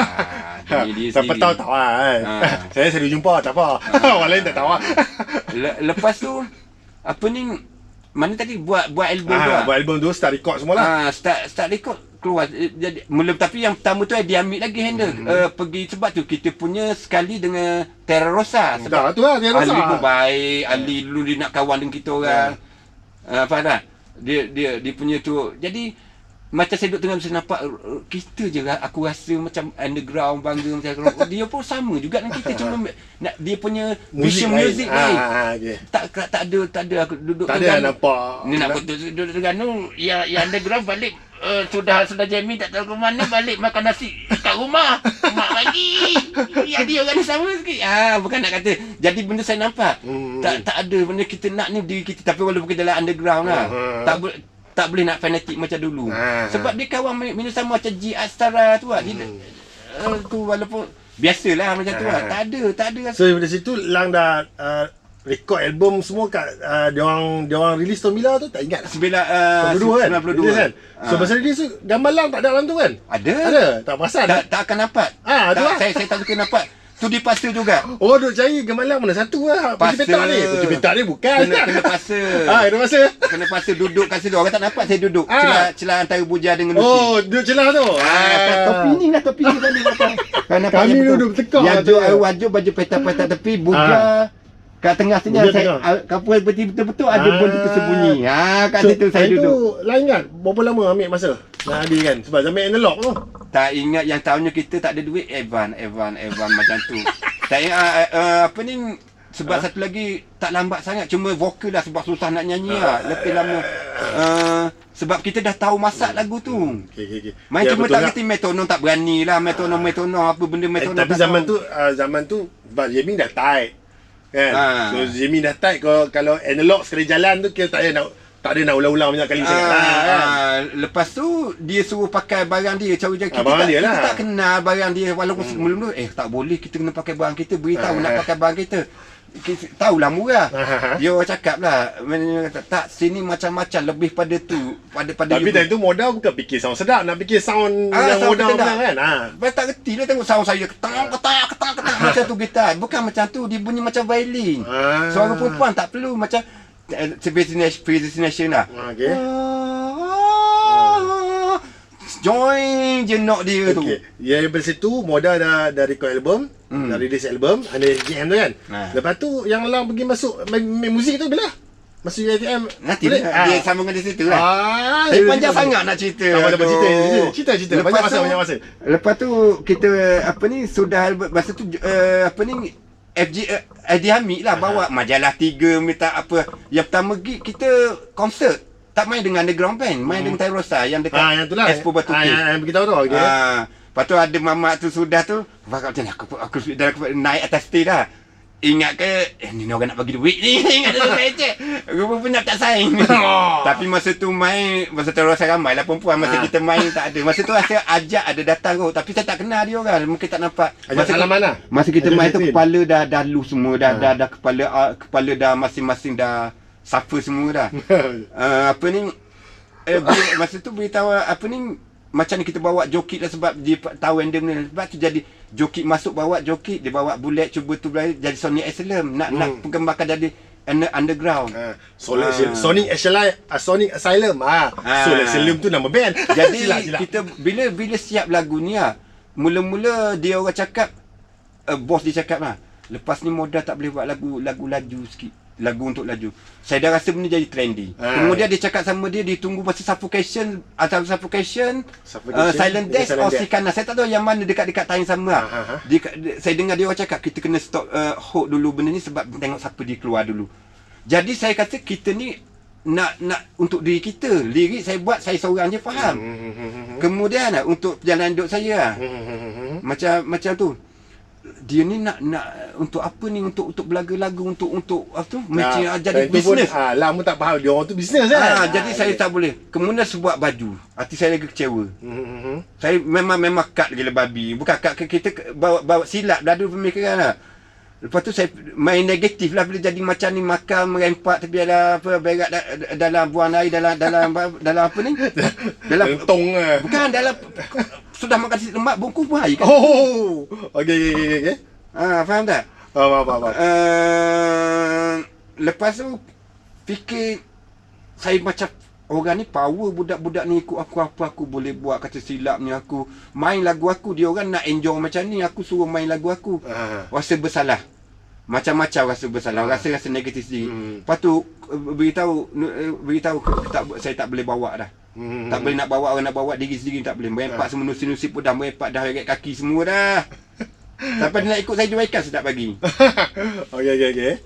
Sampai tahu lah kan. Saya sering jumpa, tak apa. Orang lain tak tahu lah. Lepas tu, apa ni, mana tadi buat album tu lah. Buat album tu, start record semua lah. Start record, keluar. Jadi, tapi yang pertama tu dia ambil lagi handle. Pergi, sebab tu kita punya sekali dengan Terra Rosa. Sebab tu lah, Terra Rosa. Ali pun baik. Ali dulu dia nak kawan dengan kita orang. Faham tak? Dia punya tu. Jadi, macam saya duduk tengah bisa nampak kita je lah, aku rasa macam underground, bangga macam dia pun sama juga dengan kita, cuma dia punya vision music lain. Tak ada aku duduk tak ada nampak. Ni nak duduk Terengganu yang underground balik sudah jamming tak tahu ke mana, balik makan nasi kat rumah mak bagi. Ya dia orang sama sikit. Bukan nak kata. Jadi benda saya nampak. Tak ada benda kita nak ni diri kita, tapi walaupun kita dalam underground lah. Tak boleh nak fanatik macam dulu. Sebab dia kawan minus sama macam G Astara tu lah. Tu walaupun Biasalah macam tu lah. Tak ada rasa. So dari situ Lang dah record album semua kat dia orang release tahun bila tu tak ingat. 92 kan? 92 Release kan? So masa release tu gambar Lang tak ada dalam tu kan? Ada. Tak perasan. Tak akan dapat. Tu lah. Saya tak suka nampak. Tu dipaksa juga. Oh, duk cari gambar Lang mana satu lah. Kunci petak ni. Kunci petak ni bukan. Kena paksa. Kena paksa. Kena paksa duduk kat situ. Orang tak nampak saya duduk. Celah antara Buja dengan Lucy. Oh, duduk celah tu. Topi ni tadi apa. Kami duduk bertekak. Yang wajib baju petak-petak tepi Buja. Kat tengah sini saya kapal betul-betul ada bom tersembunyi. Kat situ saya duduk. Itu lah ingat berapa lama ambil masa nak ada kan? Sebab zaman analog tu. Tak ingat yang tahunnya kita tak ada duit Evan macam tu. Tak ingat apa ni sebab satu lagi tak lambat sangat cuma vokal lah sebab susah nak nyanyi lah. Lebih lama sebab kita dah tahu masak lagu tu. Okey. Main cuma tak kerti metronom tak berani lah metronom apa benda metronom. Tapi zaman tu sebab jamming dah tight. Kan? So jamming dah tight kalau analog sekali jalan tu kita tak ada nak ulang-ulang banyak kali sangat kan. Lepas tu dia suruh pakai barang dia cara kita tak kenal barang dia walaupun mula-mula tak boleh kita kena pakai barang kita beritahu nak pakai barang kita tahulah murah. Dia orang cakap lah tak sini macam-macam lebih pada tu pada tapi time tu modal bukan fikir sound sedap nak fikir sound yang modal kan. Tak reti lah tengok sound saya ketang macam tu gitar bukan macam tu dia bunyi macam violin. Suara perempuan tak perlu macam Predestination lah. Join je knock dia tu. Ya daripada situ modal dah record album, dah release album, ada JM tu kan. Lepas tu yang Lang pergi masuk main muzik tu bila? Masuk ATM nanti dia sambungan di situ lah. Saya panjang sangat nak cerita. Cerita banyak masa. Lepas tu kita sudah masa tu Adi Hamid lah bawa majalah 3 minta apa. Yang pertama kita konsert tak main dengan underground band, main dengan Tyrosa yang dekat yang tu lah. Expo Batu Ke. Yang beritahu tu. Lepas tu ada mamak tu sudah tu macam ni aku naik atas stage dah. Ingat ke ni orang nak bagi duit ni. Ingat dia leceh. Rupanya tak saing. Tapi masa tu main masa Tyrosa ramai lah perempuan masa kita main tak ada. Masa tu saya ajak ada datang kot tapi saya tak kenal dia orang mungkin tak nampak. Masa kita main tu kepala dah lu semua dah kepala dah masing-masing dah suffer semua dah. Masa tu beritahu macam ni kita bawa joki lah sebab dia tahu random ni sebab tu jadi joki masuk bawa joki dia bawa bullet cuba tu jadi Sonic Asylum nak perkembangkan jadi underground. Sonic Asylum. Sonic Asylum tu nama band. Jadi kita bila siap lagu ni mula-mula dia orang cakap bos dia cakap lepas ni modal tak boleh buat lagu laju sikit. Lagu untuk laju. Saya dah rasa benda jadi trendy. Kemudian dia cakap sama dia ditunggu masa Suffocation atau Silent Death atau Sikana. Saya tak tahu yang mana dekat-dekat time sama. Saya dengar dia orang cakap kita kena stop hold dulu benda ni sebab tengok siapa dia keluar dulu. Jadi saya kata kita ni nak untuk diri kita. Lirik saya buat saya seorang je faham. Kemudian untuk perjalanan hidup saya macam tu. Dia ni nak untuk apa ni untuk belaga lagu untuk apa tu macam jadi bisnes. Lama tak faham dia orang tu bisnes kan. Jadi saya tak boleh. Kemudian sebuah baju. Hati saya lagi kecewa. Saya memang cut gila babi. Bukan cut kita bawa silap dadu pemikiran lah. Lepas tu saya main negatif lah bila jadi macam ni makan merempak tepi ada apa berak dalam buang air dalam apa ni? Dalam tong bukan dalam sudah makan sikit lemak bungkus pun air kan. Okey. Faham tak? Faham. Lepas tu fikir saya macam orang ni power budak-budak ni ikut aku apa aku boleh buat kata silap ni aku main lagu aku dia orang nak enjoy macam ni aku suruh main lagu aku. Rasa bersalah. Macam-macam rasa bersalah, rasa negatif sendiri. Lepas tu beritahu saya tak boleh bawa dah. Tak boleh nak bawa orang nak bawa diri sendiri tak boleh. Merempak semua nusi-nusi pun dah merempak dah heret kaki semua dah. Sampai dia nak ikut saya jual ikan saya tak bagi. Okey.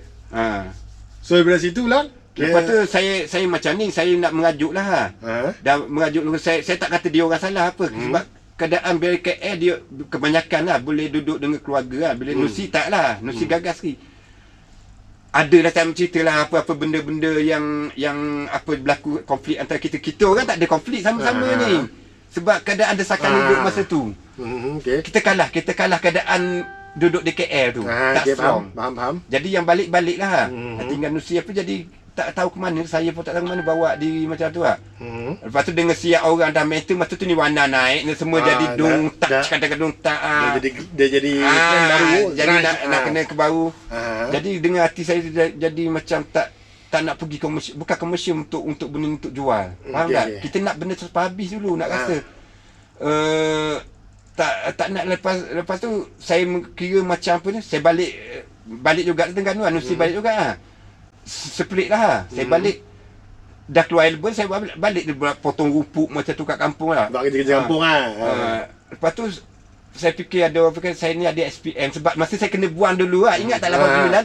So daripada situ lah. Lepas tu saya macam ni saya nak merajuk lah. Dah merajuk saya tak kata dia orang salah apa sebab keadaan Barricade Air dia kebanyakan lah boleh duduk dengan keluarga lah. Bila Nusi tak lah, Nusi gagas sikit. Ada lah time cerita lah apa-apa benda-benda yang apa berlaku konflik antara kita orang tak ada konflik sama-sama ni. Sebab keadaan desakan hidup masa tu. Okey. Kita kalah keadaan duduk di KL tu. Tak okey, strong. faham. Jadi yang balik-balik lah. Tinggal Nusi apa jadi tak tahu ke mana. Saya pun tak tahu ke mana bawa diri macam tu lah. Lepas tu dengar siap orang dah meter. Masa tu ni warna naik. Ni semua jadi dung tak. Kata-kata dung tak. Dia jadi kan baru. Jadi nak kena ke baru. Jadi dengar hati saya jadi macam tak nak pergi komersial. Bukan komersial untuk benda untuk jual. Faham tak? Kita nak benda sampai habis dulu. Nak rasa. Tak nak lepas tu saya kira macam apa ni, saya balik juga Terengganu lah, Nusi balik juga lah. Split lah. Saya balik dah keluar album, saya balik dia potong rumput macam tu kat kampung lah. Buat kerja-kerja kampung lah. Lepas tu saya fikir saya ni ada SPM sebab masa saya kena buang dulu lah. Ingat tak 89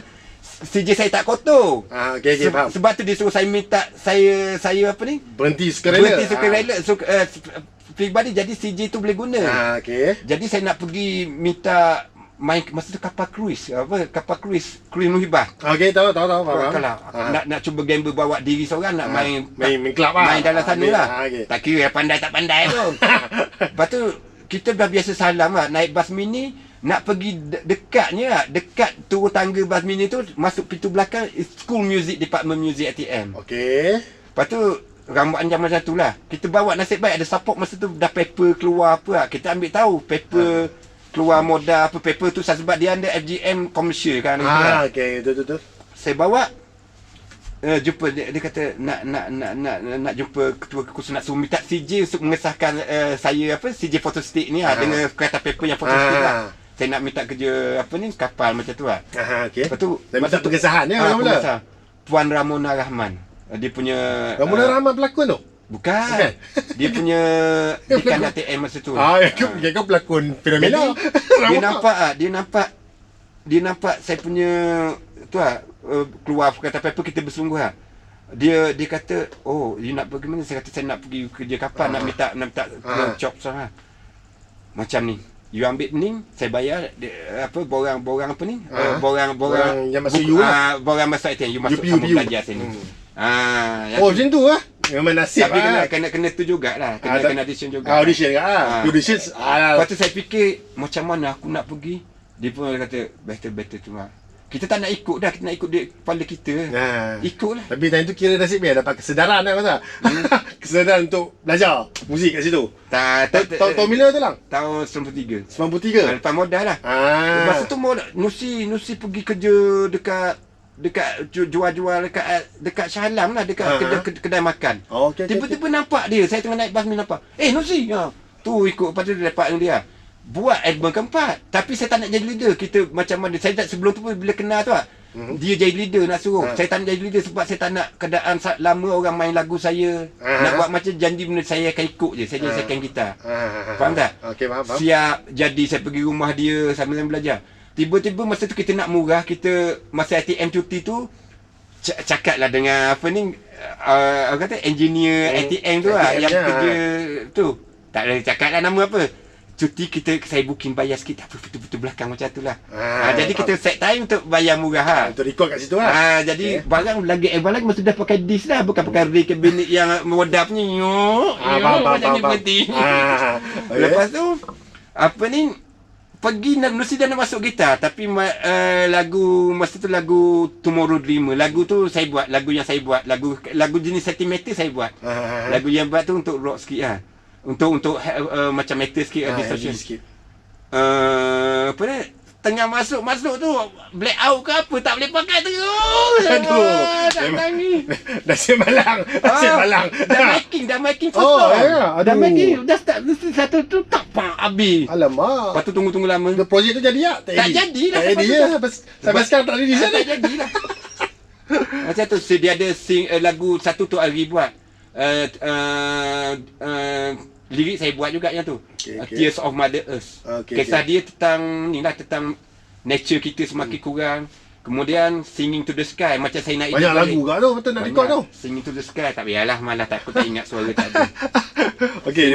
CJ saya tak kotor. Okey, faham. Sebab tu dia suruh saya minta saya apa ni? Berhenti sukarela. So, pribadi jadi CJ tu boleh guna. Okey. Jadi saya nak pergi minta main masa tu kapal cruise Muhibah. Okey, tahu faham. Kalau nak cuba gamble bawa diri seorang nak main club lah. main dalam sana lah. Okay. Tak kira pandai tak pandai pun. Lepas tu kita dah biasa salam lah naik bas mini nak pergi dekat turun tangga bas mini tu masuk pintu belakang School Music Department Music ATM. Okey. Lepas tu rambut anjam macam tu lah. Kita bawa nasib baik ada support masa tu dah paper keluar apa lah. Kita ambil tahu paper keluar modal apa paper tu sebab dia under FGM komersial kan. Okey, betul. Saya bawa jumpa dia kata nak jumpa ketua kursus nak suruh minta CJ untuk mengesahkan saya CJ photostat ni dengan kereta paper yang photostat lah. Saya nak minta kerja apa ni kapal macam tu lah. Okey. Lepas tu saya minta pengesahan ya mula. Puan Ramona Rahman. Dia punya Ramona Rahman pelakon tu? Bukan. Dia punya dekan ATM masa tu. Kau pelakon fenomena. Dia nampak saya punya tu lah keluar kata paper kita bersungguh lah. Dia kata, "Oh, you nak pergi mana?" Saya kata saya nak pergi kerja kapal, nak minta job sana. Macam ni. You ambil ni, saya bayar borang apa ni? Borang yang masuk you lah. Borang masuk ATM, you masuk sama belajar sini. Macam tu lah. Memang nasib lah. Tapi kena tu jugalah. Kena audition juga. Audition kan? Audition. Lepas tu saya fikir, macam mana aku nak pergi? Dia pun kata, better tu lah. Kita tak nak ikut dah. Kita nak ikut dia kepala kita. Ikutlah. Tapi time tu kira nasib dia dapat kesedaran lah masa. Kesedaran untuk belajar muzik kat situ. Tahun bila tu lang? Tahun 93. 93? Lepas modal lah. Masa tu Nusi pergi kerja dekat jual-jual dekat Shah Alam lah, dekat kedai makan. Tiba-tiba nampak dia, saya tengah naik bas ni nampak. Nusi, tu ikut, lepas tu dia dapat dengan dia. Buat album keempat. Tapi saya tak nak jadi leader. Kita macam mana, saya tak sebelum tu pun bila kenal tu lah. Dia jadi leader nak suruh. Saya tak nak jadi leader sebab saya tak nak keadaan lama orang main lagu saya. Nak buat macam janji benda saya akan ikut je. Saya jadi second gitar. Faham tak? Okey, faham. Siap jadi saya pergi rumah dia sambil belajar. Tiba-tiba masa tu kita nak murah, kita masa ATM cuti tu cakap lah dengan apa ni orang kata engineer ATM tu lah yang kerja tu. Tak boleh cakap lah nama apa. Cuti saya booking bayar sikit tak apa, betul-betul belakang macam tu lah. Jadi kita set time untuk bayar murah lah. Untuk record kat situ lah. Jadi barang lagi masa dah pakai disk lah, bukan pakai ray cabinet yang modal punya. Macam ni berhenti. Lepas tu apa ni pergi Nusi dah nak masuk gitar tapi lagu masa tu lagu Tomorrow Dreamer, lagu tu saya buat, lagu yang saya buat, lagu jenis sentimental saya buat. Lagu yang buat tu untuk rock sikit lah. Untuk macam metal sikit, distortion sikit. Apa ni tengah masuk tu black out ke apa tak boleh pakai terus. Dah semalang. Dah making first dah making dah start satu tu tak habis. Alamak. Lepas tu tunggu lama. Projek tu jadi tak? Tak jadi lah. Sampai sekarang tak release tak jadi lah. Macam tu dia ada lagu satu tu Ari buat. Lirik saya buat juga yang tu. Tears of Mother Earth. Kisah dia tentang tentang nature kita semakin kurang. Kemudian Singing to the Sky, macam saya nak banyak lagu kat tu betul nak record tu. Singing to the Sky tak payahlah, malah takut tak ingat suara tak ada. Okey,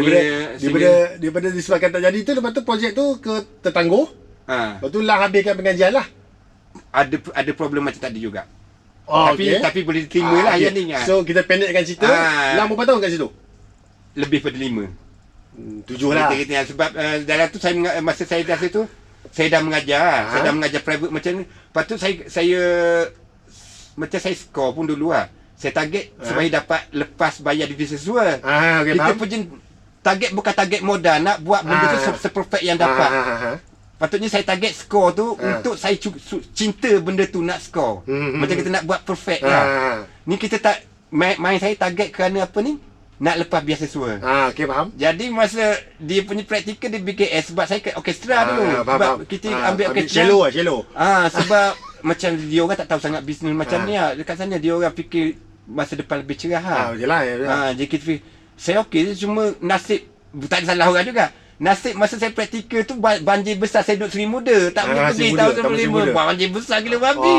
daripada disebabkan tak jadi tu, lepas tu projek tu ke tertangguh. Lepas tu lah habiskan pengajian lah. Ada problem macam tadi juga. Tapi boleh diterima lah yang ni. So kita pendekkan cerita. Lang berapa tahun kat situ? Lebih pada 5. 7 lah. Sebab dalam tu saya masa saya dah situ saya dah mengajar, saya dah mengajar private macam ni. Lepas tu saya macam saya skor pun dulu lah. Saya target supaya dapat lepas bayar divisi siswa. Okay, kita faham. punya target bukan target modal, nak buat benda tu seperfect yang dapat. Patutnya saya target skor tu untuk saya cinta benda tu, nak skor. Macam kita nak buat perfect lah. Ni kita tak main saya target kerana apa ni? Nak lepas beasiswa. Okey, faham. Jadi masa dia punya praktikal di BKS, sebab saya kat orkestra dulu. Sebab kita ambil orkestra. Cello. Sebab macam dia orang tak tahu sangat bisnes macam ni lah. Dekat sana dia orang fikir masa depan lebih cerah lah. Yalah. Jadi kita fikir, saya okey, cuma nasib, tak ada salah orang juga. Nasib masa saya praktikal tu banjir besar, saya duduk Seri Muda. Tak boleh pergi tahun 95. Banjir besar gila babi.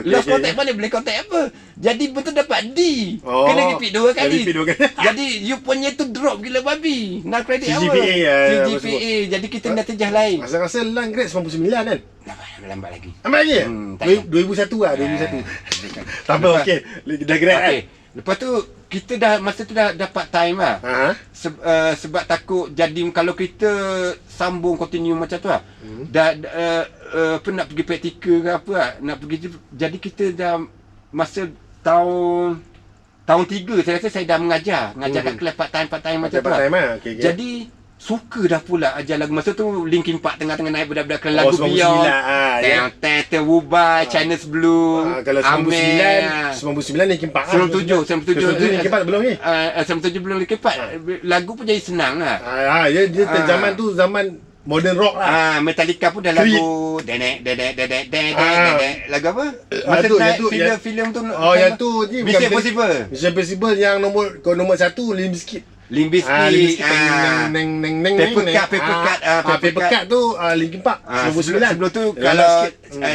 Lost contact mana boleh contact apa. Jadi betul dapat D. Kena repeat 2 kali. Jadi you punya tu drop gila babi. Nak kredit apa? CGPA. Jadi kita natijah lain. Rasa lang grade 99 kan? Lambat lagi. Lambat lagi? 2001 lah, 2001. Tak apa, okey. Dah grade kan? Lepas tu kita dah masa tu dah dapat time lah. Sebab takut jadi kalau kita sambung continue macam tu lah. Apa nak pergi praktikal ke apa lah, nak pergi, jadi kita dah masa tahun 3 saya rasa saya dah mengajar kat kelas part time macam tu lah. Jadi suka dah pula ajar lagu. Masa tu Linkin Park tengah-tengah naik budak-budak ke lagu Beyond. Wubai, Chinese Blue. Kalau 99 Linkin Park. 97 Linkin Park belum ni. 97 belum Linkin Park. Lagu pun jadi senang lah. Dia zaman tu zaman modern rock lah. Metallica pun dah lagu dedek lagu apa? Masa naik filem tu. Yang tu ni Mission Impossible. Mission Impossible yang nombor 1 Limp Bizkit. Limp Bizkit. Paper Cut tu Linkin Park 99. Sebelum tu kalau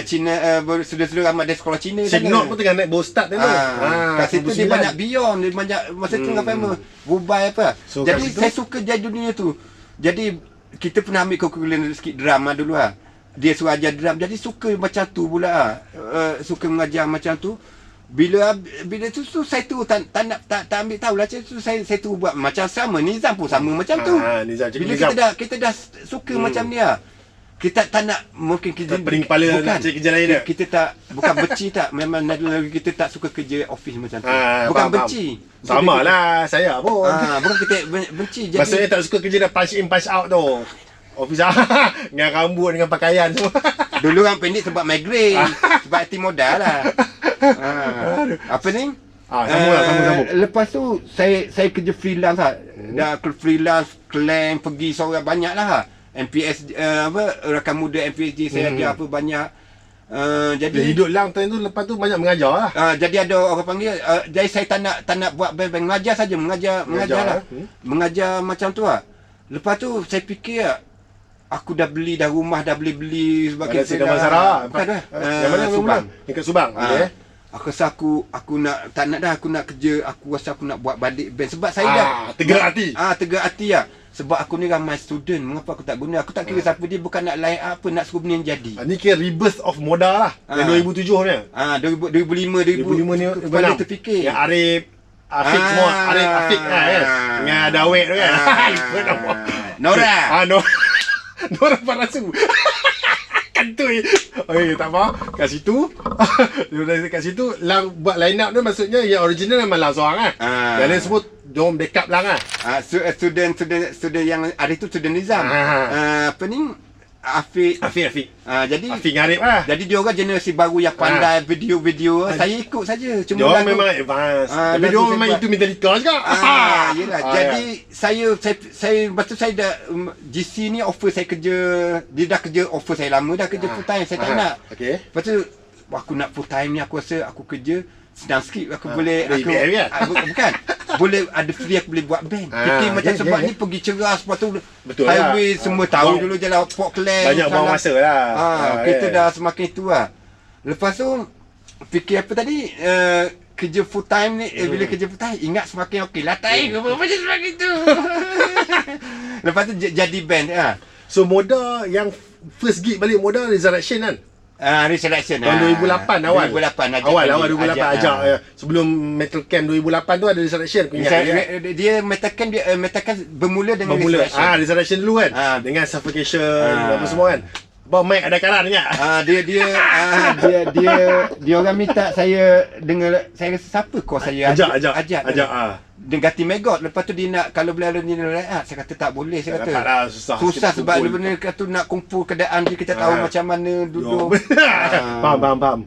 Cina sudah-sudah ramai dari sekolah Cina kan. Signot pun tengah naik Bostad tu. Kat situ dia banyak Beyond, dia banyak masa tu dengan famous. Wubai apa. Jadi saya suka jadi dunia tu. Jadi kita pernah ambil curriculum sikit drama dulu lah. Dia suruh ajar drum, jadi suka macam tu pula lah. Suka mengajar macam tu. Bila tu saya tu tak ambil tahu lah. Saya tu buat macam sama. Nizam pun sama macam tu. Bila kita dah suka macam ni lah. Kita tak nak, mungkin kita pening kepala nak cari kerja lain dah. Kita tak, bukan benci tak. Memang kita tak suka kerja office macam tu. Bukan benci. Sama lah saya pun. Bukan kita benci. Jadi maksudnya tak suka kerja dah punch in punch out tu. Office dengan rambut, dengan pakaian semua. Dulu orang pendek sebab migraine. Sebab hati modal lah. Apa ni? Sambung. Lepas tu saya kerja freelance lah. Dah freelance, claim, pergi seorang banyak lah. MPS rakan muda MPSG saya ajar apa banyak. Jadi hidup lang time tu, lepas tu banyak mengajar lah. Jadi ada orang panggil, jadi saya tak nak buat band, mengajar saja, mengajar lah. Mengajar macam tu lah. Lepas tu saya fikir aku dah beli dah rumah, dah beli sebab kita dah Sarah. Bukan dah. Yang mana Subang? Dekat Subang. Aku rasa aku nak tak nak dah, aku nak kerja, aku rasa aku nak buat balik band sebab saya dah tergerak hati. Tergerak hati lah. Sebab aku ni ramai student, mengapa aku tak guna? Aku tak kira siapa dia, bukan nak lain apa, nak suruh benda yang jadi. Ni kira rebirth of modal lah. Yang 2007 ni. 2005 ni kepala terfikir. Yang Afiq semua, Afiq kan. Dengan Dawet tu kan. Nora. Nora Parasu. Kantoi. Tak apa. Kat situ. Kat situ lang buat line up tu, maksudnya yang original memang lang seorang kan. Yang lain semua diorang backup lang kan. Student yang hari tu student Nizam. Apa ni? Afiq. Jadi Afiq dengan Arif lah. Jadi dia orang generasi baru yang pandai video-video. Saya ikut saja. Cuma dia orang memang advance. Tapi dia orang memang itu Metallica juga. Yelah. Jadi saya lepas tu saya dah GC ni offer saya kerja. Dia dah kerja offer saya lama dah kerja full time. Saya tak nak. Lepas tu aku nak full time ni, aku rasa aku kerja senang sikit, aku boleh bukan boleh ada free, aku boleh buat band. Fikir macam sebab ni pergi ceras, lepas tu highway semua tahu dulu jalan Portland, banyak buang masa lah. Kita dah semakin tu lah. Lepas tu fikir apa tadi, kerja full time ni, bila kerja full time ingat semakin okey lah time macam semakin tu. Lepas tu jadi band. So modal yang first gig balik modal Resurrection kan. Resurrection. Tahun 2008 awal. 2008 Awal 2008 ajak sebelum Metal Camp 2008 tu ada Resurrection aku ingat dia Metal Camp bermula dengan Resurrection. Resurrection dulu kan. Dengan Suffocation apa semua kan. Bawa mic ada karan ingat. Dia orang minta saya dengar, saya rasa siapa kau saya ajak. Dia ganti Megot. Lepas tu dia nak, kalau boleh ada layout, saya kata tak boleh. Saya kata susah sebab benda kata nak kumpul keadaan dia, kita tahu macam mana duduk. Faham.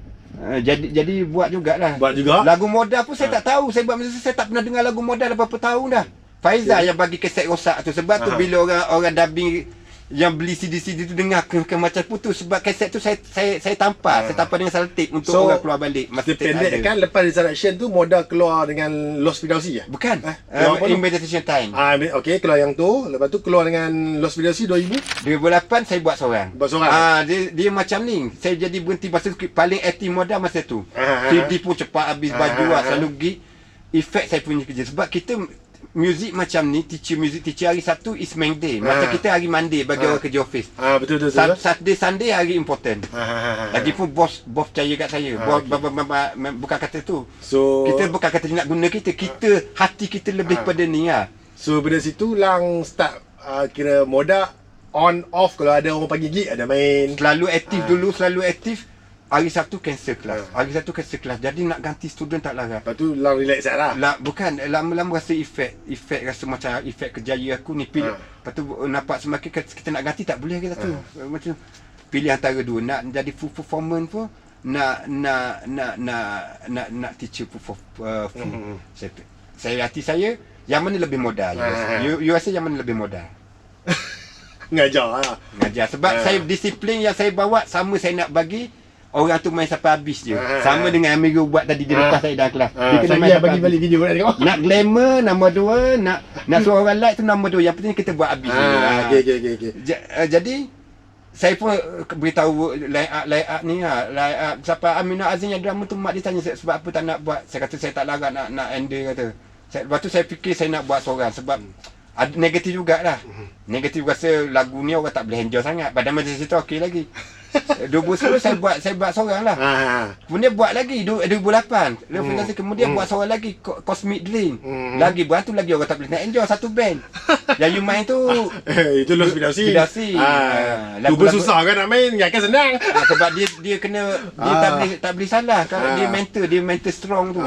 Jadi buat jugalah. Lagu modal pun saya tak tahu. Saya buat masa saya tak pernah dengar lagu modal berapa tahun dah. Faizal yang bagi kaset rosak tu. Sebab tu bila orang dubbing yang beli CD tu dengar ke macam putus, sebab kaset tu saya tampar dengan selotip untuk orang keluar balik. Masa pendek kan lepas Resurrection tu modal keluar dengan Lost Fidelity ya? Bukan. In Meditation Time. Okey, keluar yang tu, lepas tu keluar dengan Lost Fidelity 2008 saya buat seorang. Dia macam ni. Saya jadi berhenti masa paling aktif modal masa tu. CD pun cepat habis, baju selalu gig. Efek saya punya kerja sebab kita muzik macam ni, teacher hari Sabtu is main day. Macam kita hari Monday bagi orang kerja office. Betul. Saturday Sunday hari important. Lagipun bos percaya kat saya. Bukan kata tu. So kita bukan kata dia nak guna kita hati kita lebih pada ni lah. So dari situ lang start kira moda on off, kalau ada orang panggil gig ada main. Selalu aktif. Hari Sabtu cancel kelas. Jadi nak ganti student tak larat. Lepas tu lang relax lah. Bukan, lama-lama rasa efek rasa macam efek kejaya aku ni. Lepas tu nampak semakin kita nak ganti tak boleh kita tu. Macam pilih antara dua, nak jadi full performance pun, nak teacher full. Saya hati saya yang mana lebih modal. You rasa yang mana lebih modal? Ngajar sebab saya disiplin yang saya bawa sama, saya nak bagi orang tu main sampai habis je. Sama dengan Amigo buat tadi dia lepas saya dalam kelas. Dia kena main bagi balik video nak tengok. Nak glamour nombor 2, nak suruh orang like tu nombor 2. Yang penting kita buat habis. Okey. Jadi saya pun beritahu layout ni layout siapa Aminah Azim yang drama tu, mak dia tanya sebab apa tak nak buat. Saya kata saya tak larat nak ender kata. Lepas tu saya fikir saya nak buat seorang sebab ada negatif jugalah. Negatif rasa lagu ni orang tak boleh enjoy sangat. Padahal masa situ okey lagi. 2010 saya buat seorang lah. Kemudian buat lagi 2008. Kemudian buat seorang lagi Cosmic Dream. Lagi buat tu lagi orang tak boleh nak enjoy satu band. Yang you main tu itu Lost Fidelity. Tu pun susah kan nak main, kan senang. Sebab dia kena dia tak boleh salah kalau dia mental strong tu.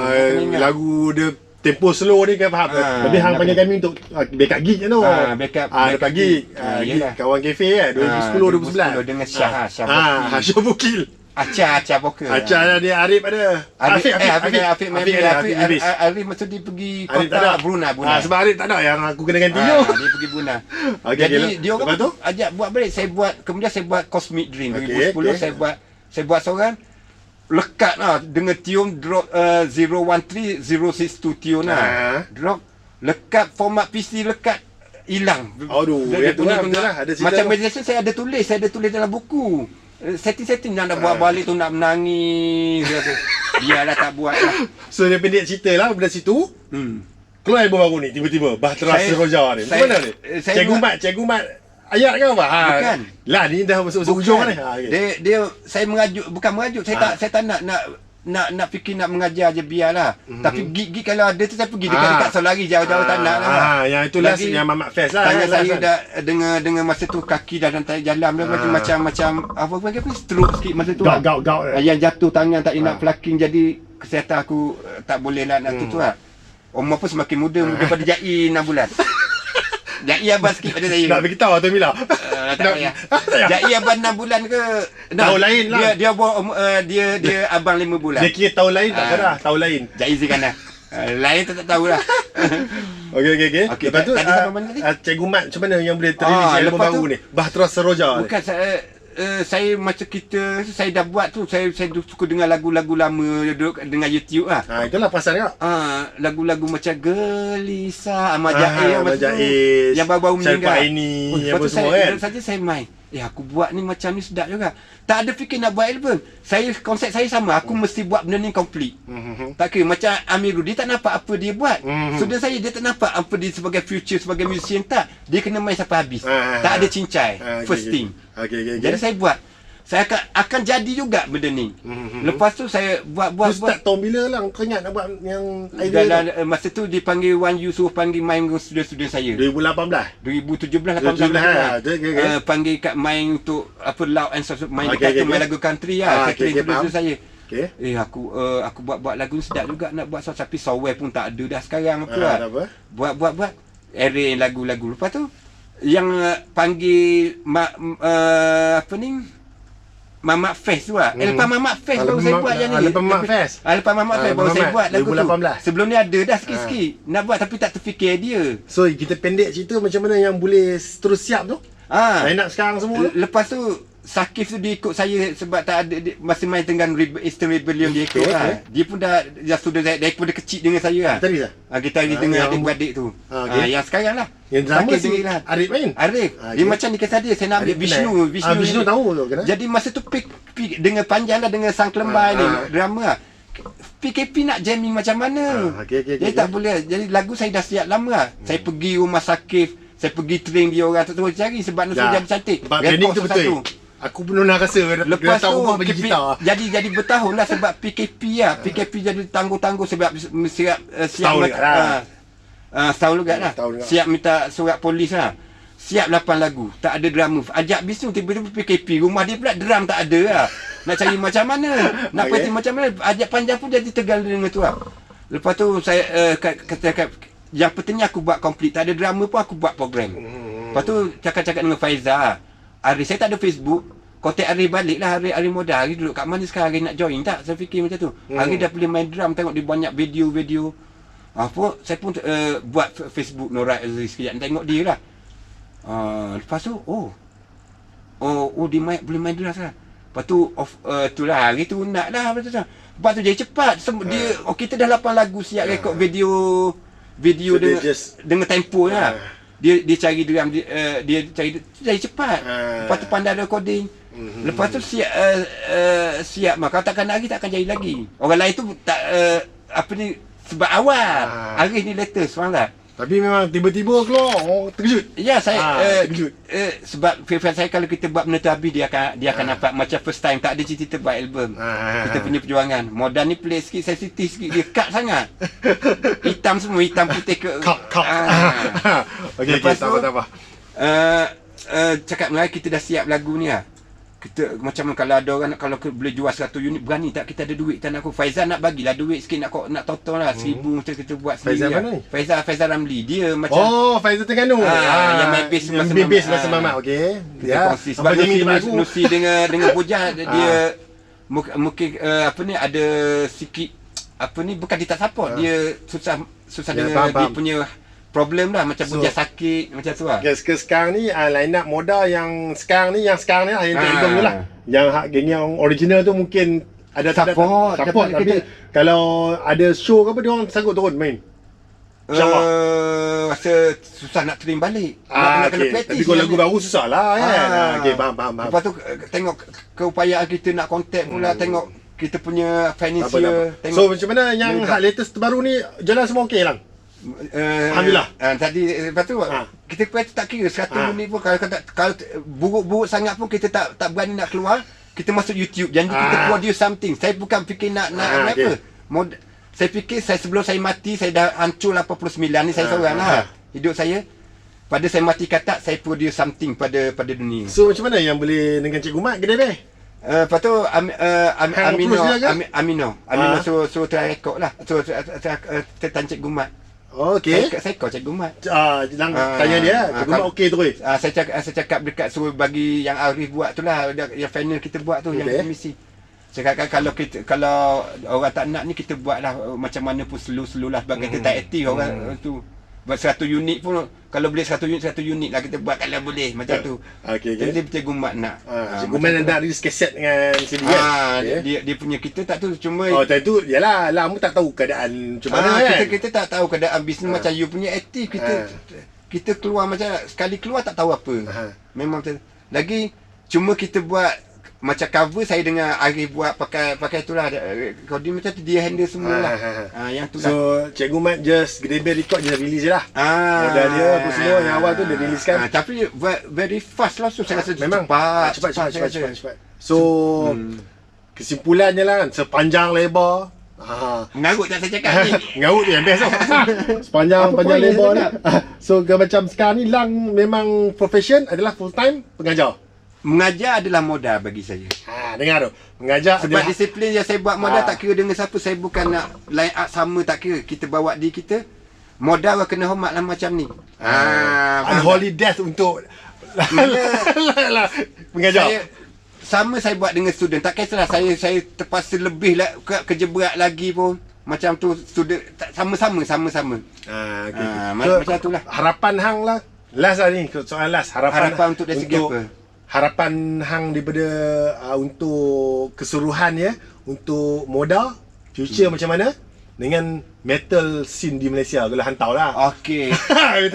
Lagu dia tempo slow ni kan faham. Lebih hang panggil kami untuk backup gig je tu. Backup gig. Kawan kafe kan 2010 2011 dengan Syah Bukil. Acah vokal. Acah dia Arif ada. Arif masa dia pergi kota Brunei. Sebab Arif tak ada yang aku kena ganti tu. Dia pergi Brunei. Jadi dia orang tu ajak buat balik. Kemudian saya buat Cosmic Dream 2010 saya buat seorang. Lekat lah dengan tune drop 013 062 tune lah. Drop lekat format PC lekat hilang. Aduh, itu lah ada macam meditation saya ada tulis dalam buku. Setting nak buat balik tu nak menangis. Biarlah tak buat lah. So dia pendek cerita lah dari situ. Keluar album baru ni tiba-tiba Bahtera Seroja ni. Macam mana ni? Cikgu Mat ayat ke apa? Bukan. Lah ni dah masuk hujung ni. Dia saya bukan merajuk. Saya tak nak fikir nak mengajar je biarlah. Tapi gig kalau ada tu saya pergi dekat Solari jauh-jauh tak nak lah. Yang itu last yang Mamat Fest lah. Saya dah dengan masa tu kaki dah tak jalan dah macam apa panggil stroke sikit masa tu. Gout. Yang jatuh tangan tak nak flaking, jadi kesihatan aku tak boleh nak tu lah. Umur pun semakin muda daripada Jai 6 bulan. Jai abang sikit pada saya. Nak beritahu atau Mila? Tak payah. Jai abang 6 bulan ke? Tahun lain lah. Dia abang 5 bulan. Dia kira tahun lain tak kena? Tahun lain. Jai Zikana. Lain tak tahulah. Okey. Lepas tu Cikgu Mat macam mana yang boleh terima album baru ni? Bahtera Seroja. Bukan saya macam saya dah buat tu, saya suka dengar lagu-lagu lama dengan YouTube lah. Itulah pasal dia. Lagu-lagu macam Gelisah, Ahmad Jaiz yang baru-baru meninggal. Ini yang semua kan. Saja saya main. Aku buat ni macam ni sedap juga. Tak ada fikir nak buat album. Konsep saya sama, aku mesti buat benda ni complete. Tak kira macam Amirul, dia tak nampak apa dia buat. Student saya dia tak nampak apa dia sebagai future, sebagai musician tak. Dia kena main sampai habis. Tak ada cincai. First thing. Jadi saya buat. saya akan jadi juga benda ni. Lepas tu saya buat Start tahun bila lah kau ingat nak buat yang idea tu? masa tu dipanggil Wan Yusof, panggil main dengan student-student saya. 2018? 2017 18 panggil kat main untuk apa Loud and Soft, main dekat main lagu country lah. Country saya. Aku buat lagu ni sedap juga nak buat sound, tapi software pun tak ada dah sekarang apa. Buat arrange lagu-lagu. Lepas tu yang panggil apa ni Mamak Fest tu lah. Lepas Mamak Fest baru saya buat yang ni. Lepas Mamak Fest. Lepas Mamak Fest baru saya buat lagu tu. 2018. Sebelum ni ada dah sikit-sikit nak buat, tapi tak terfikir dia. So kita pendek cerita macam mana yang boleh terus siap tu. Line up sekarang semua tu. Lepas tu Sakif tu dia ikut saya sebab tak ada masih main dengan Eastern Rebellion, dia ikut lah. Dia pun dah sudah daripada kecil dengan saya lah. Gitaris lah? Gitaris dengan adik-beradik tu. Yang sekarang lah. Yang drama si Arif main? Arif. Dia macam ni kata dia, saya nak ambil Vishnu tahu tu kenapa? Jadi masa tu dengan panjang dah, dengan sang kelembar ni drama lah. PKP nak jamming macam mana? Jadi tak boleh. Jadi lagu saya dah siap lama lah. Saya pergi rumah Sakif, saya pergi train dia orang tu cari sebab nak jadi cantik. Training tu betul. Aku pun nak rasa lepas tu bagi gitar. Jadi bertahun lah sebab PKP lah. PKP jadi tangguh-tangguh sebab siap setahun juga lah. Siap minta surat polis lah. Siap 8 lagu, tak ada drama. Ajak Bisnu tiba-tiba PKP, rumah dia pula drum tak ada lah. Nak cari macam mana? Nak party macam mana? Ajak panjang pun jadi tegal dengan tu lah. Lepas tu saya kata yang pentingnya aku buat complete, tak ada drama pun aku buat program. Lepas tu cakap-cakap dengan Faizal. Ari, saya tak ada Facebook. Kontak Ari balik lah. Ari modal. Ari duduk kat mana sekarang? Ari nak join tak? Saya fikir macam tu. Ari dah boleh main drum. Tengok dia banyak video-video. Saya pun buat Facebook Nora Aziz sekejap. Tengok dia lah. Lepas tu, dia boleh main drum lah. Lepas tu, tu lah. Hari tu nak lah. Lepas tu dia cepat. Kita dah 8 lagu siap rekod video dengan tempo lah. Dia cari drum, dia cari cepat. Lepas tu pandai recording. Lepas tu siap mah. Kalau takkan lagi takkan jadi lagi. Orang lain tu tak apa ni sebab awal. Hari ni latest, faham tak? Tapi memang tiba-tiba keluar, terkejut. Ya, saya terkejut. Sebab favourite saya kalau kita buat benda tu habis, dia akan nampak macam first time, tak ada cerita buat album. Kita punya perjuangan. Modal ni play sikit, sensitif sikit, dia cut sangat. Hitam semua, hitam putih ke. Okey, tak apa. Cakap Melayu, kita dah siap lagu ni lah. Kita macam kalau ada orang kalau boleh jual 100 unit, berani tak? Kita ada duit tak nak aku. Faizal nak bagilah duit sikit, nak totong lah 1000 macam kita buat sendiri. Faizal mana ni? Faizal Ramli. Dia macam Faizal Terengganu. Yang main bass masa Mamat. Okey. Ya. Sebab Nusi dengan Bujang dia mungkin apa ni ada sikit apa ni, bukan dia tak support, dia susah dengan dia punya problem lah, macam Bujang sakit macam tu lah. Sekarang ni line up modal yang sekarang ni lah yang album tu lah. Yang geng yang original tu mungkin ada support tapi kalau ada show ke apa, dia orang sanggup turun main. Rasa susah nak train balik. Nak kena practice. Tapi kalau lagu baru susah lah kan. Okey, faham. Lepas tu tengok keupayaan kita nak contact pula, tengok kita punya financial. So macam mana yang latest terbaru ni, jalan semua okey lang? Alhamdulillah. Tadi lepas tu kita tak kira 100 minit pun, kalau buruk-buruk sangat pun kita tak berani nak keluar. Kita masuk YouTube, janji kita produce something. Saya bukan fikir nak apa. Saya fikir sebelum saya mati, saya dah hancur 89 ni, saya seorang lah hidup saya. Pada saya mati kata, saya produce something pada dunia. So macam mana yang boleh dengan Cikgu Mat kedai beh? Lepas tu Amino so terrekod lah. So tertan Cikgu Mat. Okey. Saya call Cikgu Mat. Tanya dia, Cikgu Mat okey terus. Saya cakap dekat suruh bagi yang Arif buat tu lah, yang final kita buat tu, yang misi. Saya kata kalau orang tak nak ni, kita buat lah macam mana pun slow lah, sebab kita tak aktif orang tu. Buat 100 unit pun, kalau boleh 100 unit lah kita buat kalau boleh macam tu. Jadi Cikgu Mat nak. Cikgu Mat nak release kaset dengan CD kan. Dia punya kita tak tu, cuma time tu yalah, lama tak tahu keadaan macam mana kan. Kita tak tahu keadaan bisnes macam you punya aktif. Kita keluar macam sekali keluar tak tahu apa. Memang lagi cuma kita buat macam cover saya dengar Arif buat pakai itulah. Recording macam tu dia handle semua lah. Yang tu lah. So Cikgu Mat just Gedebel record je release je lah. Modal dia apa semua yang awal tu dia release kan. Tapi very fast lah. So saya rasa memang cepat. So kesimpulannya lah sepanjang lebar mengarut tak saya cakap ni. mengarut tu yang best tau. Sepanjang lebar ni. So macam sekarang ni Lang memang profession adalah full time pengajar. Mengajar adalah modal bagi saya. Dengar tu. Mengajar sebab adalah disiplin yang saya buat modal tak kira dengan siapa. Saya bukan nak line up sama, tak kira. Kita bawa diri kita. Modal kena hormat lah macam ni. Unholy death untuk mengajar. Saya buat dengan student. Tak kisahlah saya terpaksa lebih lah, kerja berat lagi pun. Macam tu student sama-sama. Okay. Macam tu lah. Harapan hang lah. Last lah ni, soalan last. Harapan untuk dari segi apa? Harapan hang daripada untuk keseluruhan ya, untuk Moda future macam mana dengan metal scene di Malaysia, kalau hang tahu lah. Okey.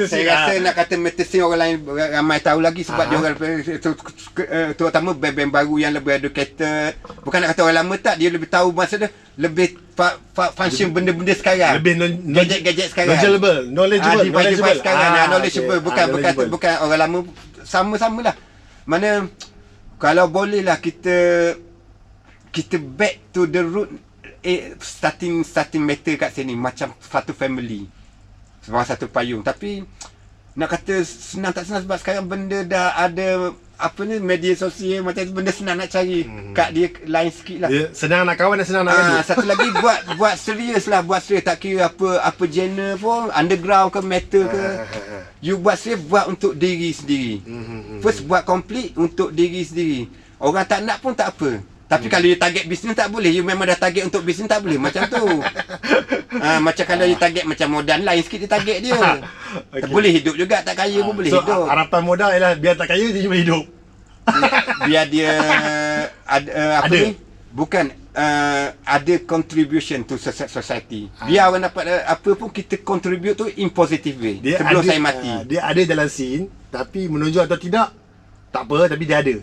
Saya rasa nak kata metal scene orang lain ramai tahu lagi sebab dia orang terutama band-band baru yang lebih educated. Bukan nak kata orang lama tak, dia lebih tahu masa dia lebih function benda-benda sekarang. Lebih gadget sekarang. Knowledgeable sekarang. Knowledgeable bukan orang lama, sama-sama lah. Mana kalau boleh lah kita back to the root, starting metal kat sini macam satu family, sebab satu payung. Tapi nak kata senang tak senang sebab sekarang benda dah ada apa ni, media sosial, macam benda senang nak cari. Kat dia lain sikit lah. Dia senang nak kawan dan senang nak gaduh. Satu lagi buat serius lah, buat serius. Tak kira apa genre pun, underground ke metal ke, you buat serius, buat untuk diri sendiri. First buat complete untuk diri sendiri. Orang tak nak pun tak apa. Tapi kalau you target bisnes tak boleh. You memang dah target untuk bisnes tak boleh. Macam tu. Macam kalau you target macam modal lain sikit dia target dia. Okay. Boleh hidup juga, tak kaya pun boleh hidup. Harapan modal ialah biar tak kaya dia boleh hidup. Biar dia ada. Ni? Bukan ada contribution to society. Biar orang dapat apa pun, kita contribute tu in positive way. Sebelum saya mati. Dia ada dalam scene, tapi menunjuk atau tidak tak apa, tapi dia ada.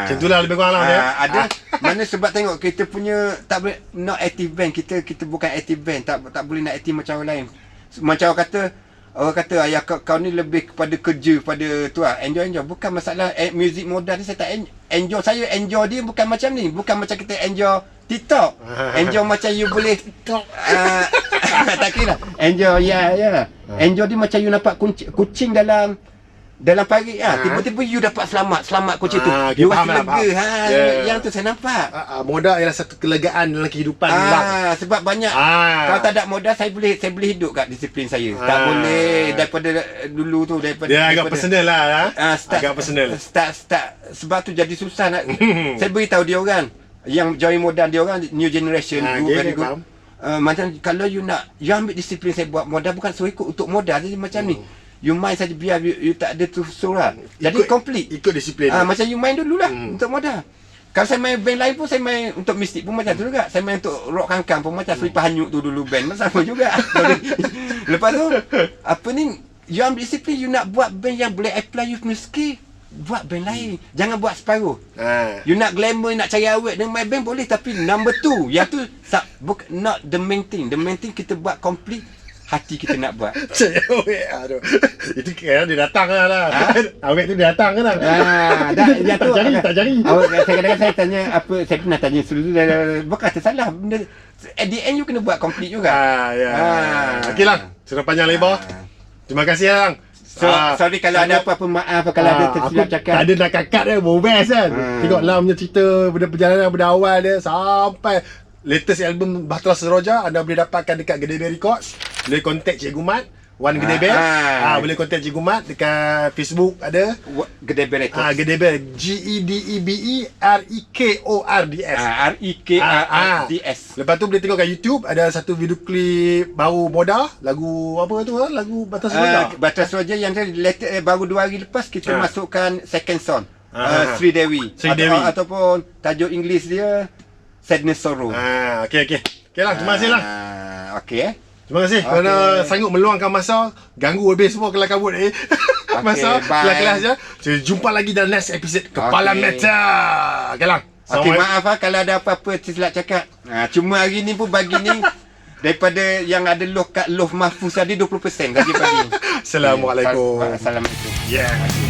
Macam itulah lebih kurang lah dia. Ada. Mana sebab tengok kita punya tak boleh not active band. Kita bukan active band, tak boleh nak aktif macam orang lain. Macam orang kata ayah kau ni lebih kepada kerja, pada tu lah, enjoy. Bukan masalah music modal ni, saya tak enjoy. Saya enjoy dia bukan macam ni. Bukan macam kita enjoy TikTok. Enjoy macam you boleh TikTok. Tak kira lah. Enjoy ya. Enjoy dia macam you nampak kucing dalam parit tiba-tiba you dapat selamat kucing tu. You rasa lega. Yang tu saya nampak. Modal ialah satu kelegaan dalam kehidupan. Sebab banyak kalau tak ada modal, saya boleh hidup kat disiplin saya. Tak boleh daripada dulu tu, dia agak personal lah. Agak personal. Start sebab tu jadi susah nak saya beritahu dia orang yang join modal, dia orang new generation, very good. Macam kalau you ambil disiplin, saya buat modal bukan suruh ikut untuk modal. Jadi macam ni, you main saja, biar you tak ada tu surah. Jadi complete. Ikut disiplin. Macam you main dulu lah untuk modal. Kalau saya main band lain pun, saya main untuk mistik pun macam tu juga. Saya main untuk rock kangkang pun macam Selipah Hanyut tu dulu band. Sama juga. Lepas tu, apa ni, you ambil disiplin, you nak buat band yang boleh apply you punya skill, buat band lain. Jangan buat separuh. You nak glamour, nak cari awet dengan main band boleh, tapi number 2, yang tu not the main thing. The main thing kita buat complete hati kita nak buat. Aduh. Itu kira dia datang lah. Awet tu dia datang kan. Tak jari. Kadang-kadang saya tanya apa, saya pernah tanya dulu, bukan tersalah benda. At the end you kena buat complete juga. Okey lah. Sudah panjang lebar. Terima kasih Lang. Sorry kalau ada apa-apa maaf kalau ada tersilap cakap. Tak ada nak kakak dia, best kan. Tengok Lam punya cerita, perjalanan pada awal dia sampai latest album Bahtera Seroja anda boleh dapatkan dekat Gedebel Records. Boleh contact Cikgu Mat, Wan Gedebel. Boleh contact Cikgu Mat dekat Facebook ada Gedebel Records. Gedebel, GEDEBEREKORDS. REKORDS. Lepas tu boleh tengok kat YouTube, ada satu video klip baru Moda, lagu apa tu, lagu Bahtera Seroja. Bahtera Seroja yang baru 2 hari lepas kita masukkan second song. Sri Dewi. Ataupun tajuk English dia Sadness Sorrow. Okey lah, terima kasih lah. Okey. Terima kasih kerana sanggup meluangkan masa. Ganggu habis semua kelam kabut ni. Masa bye. kelas-kelas je. Jadi jumpa lagi dalam next episode Kepala Okey. Metal. Galang. Okey, maaf kalau ada apa-apa tersilap cakap. Cuma hari ni pun bagi ni daripada yang ada loh kat loh mahfuz tadi 20% saja bagi. Assalamualaikum. Assalamualaikum. Yeah.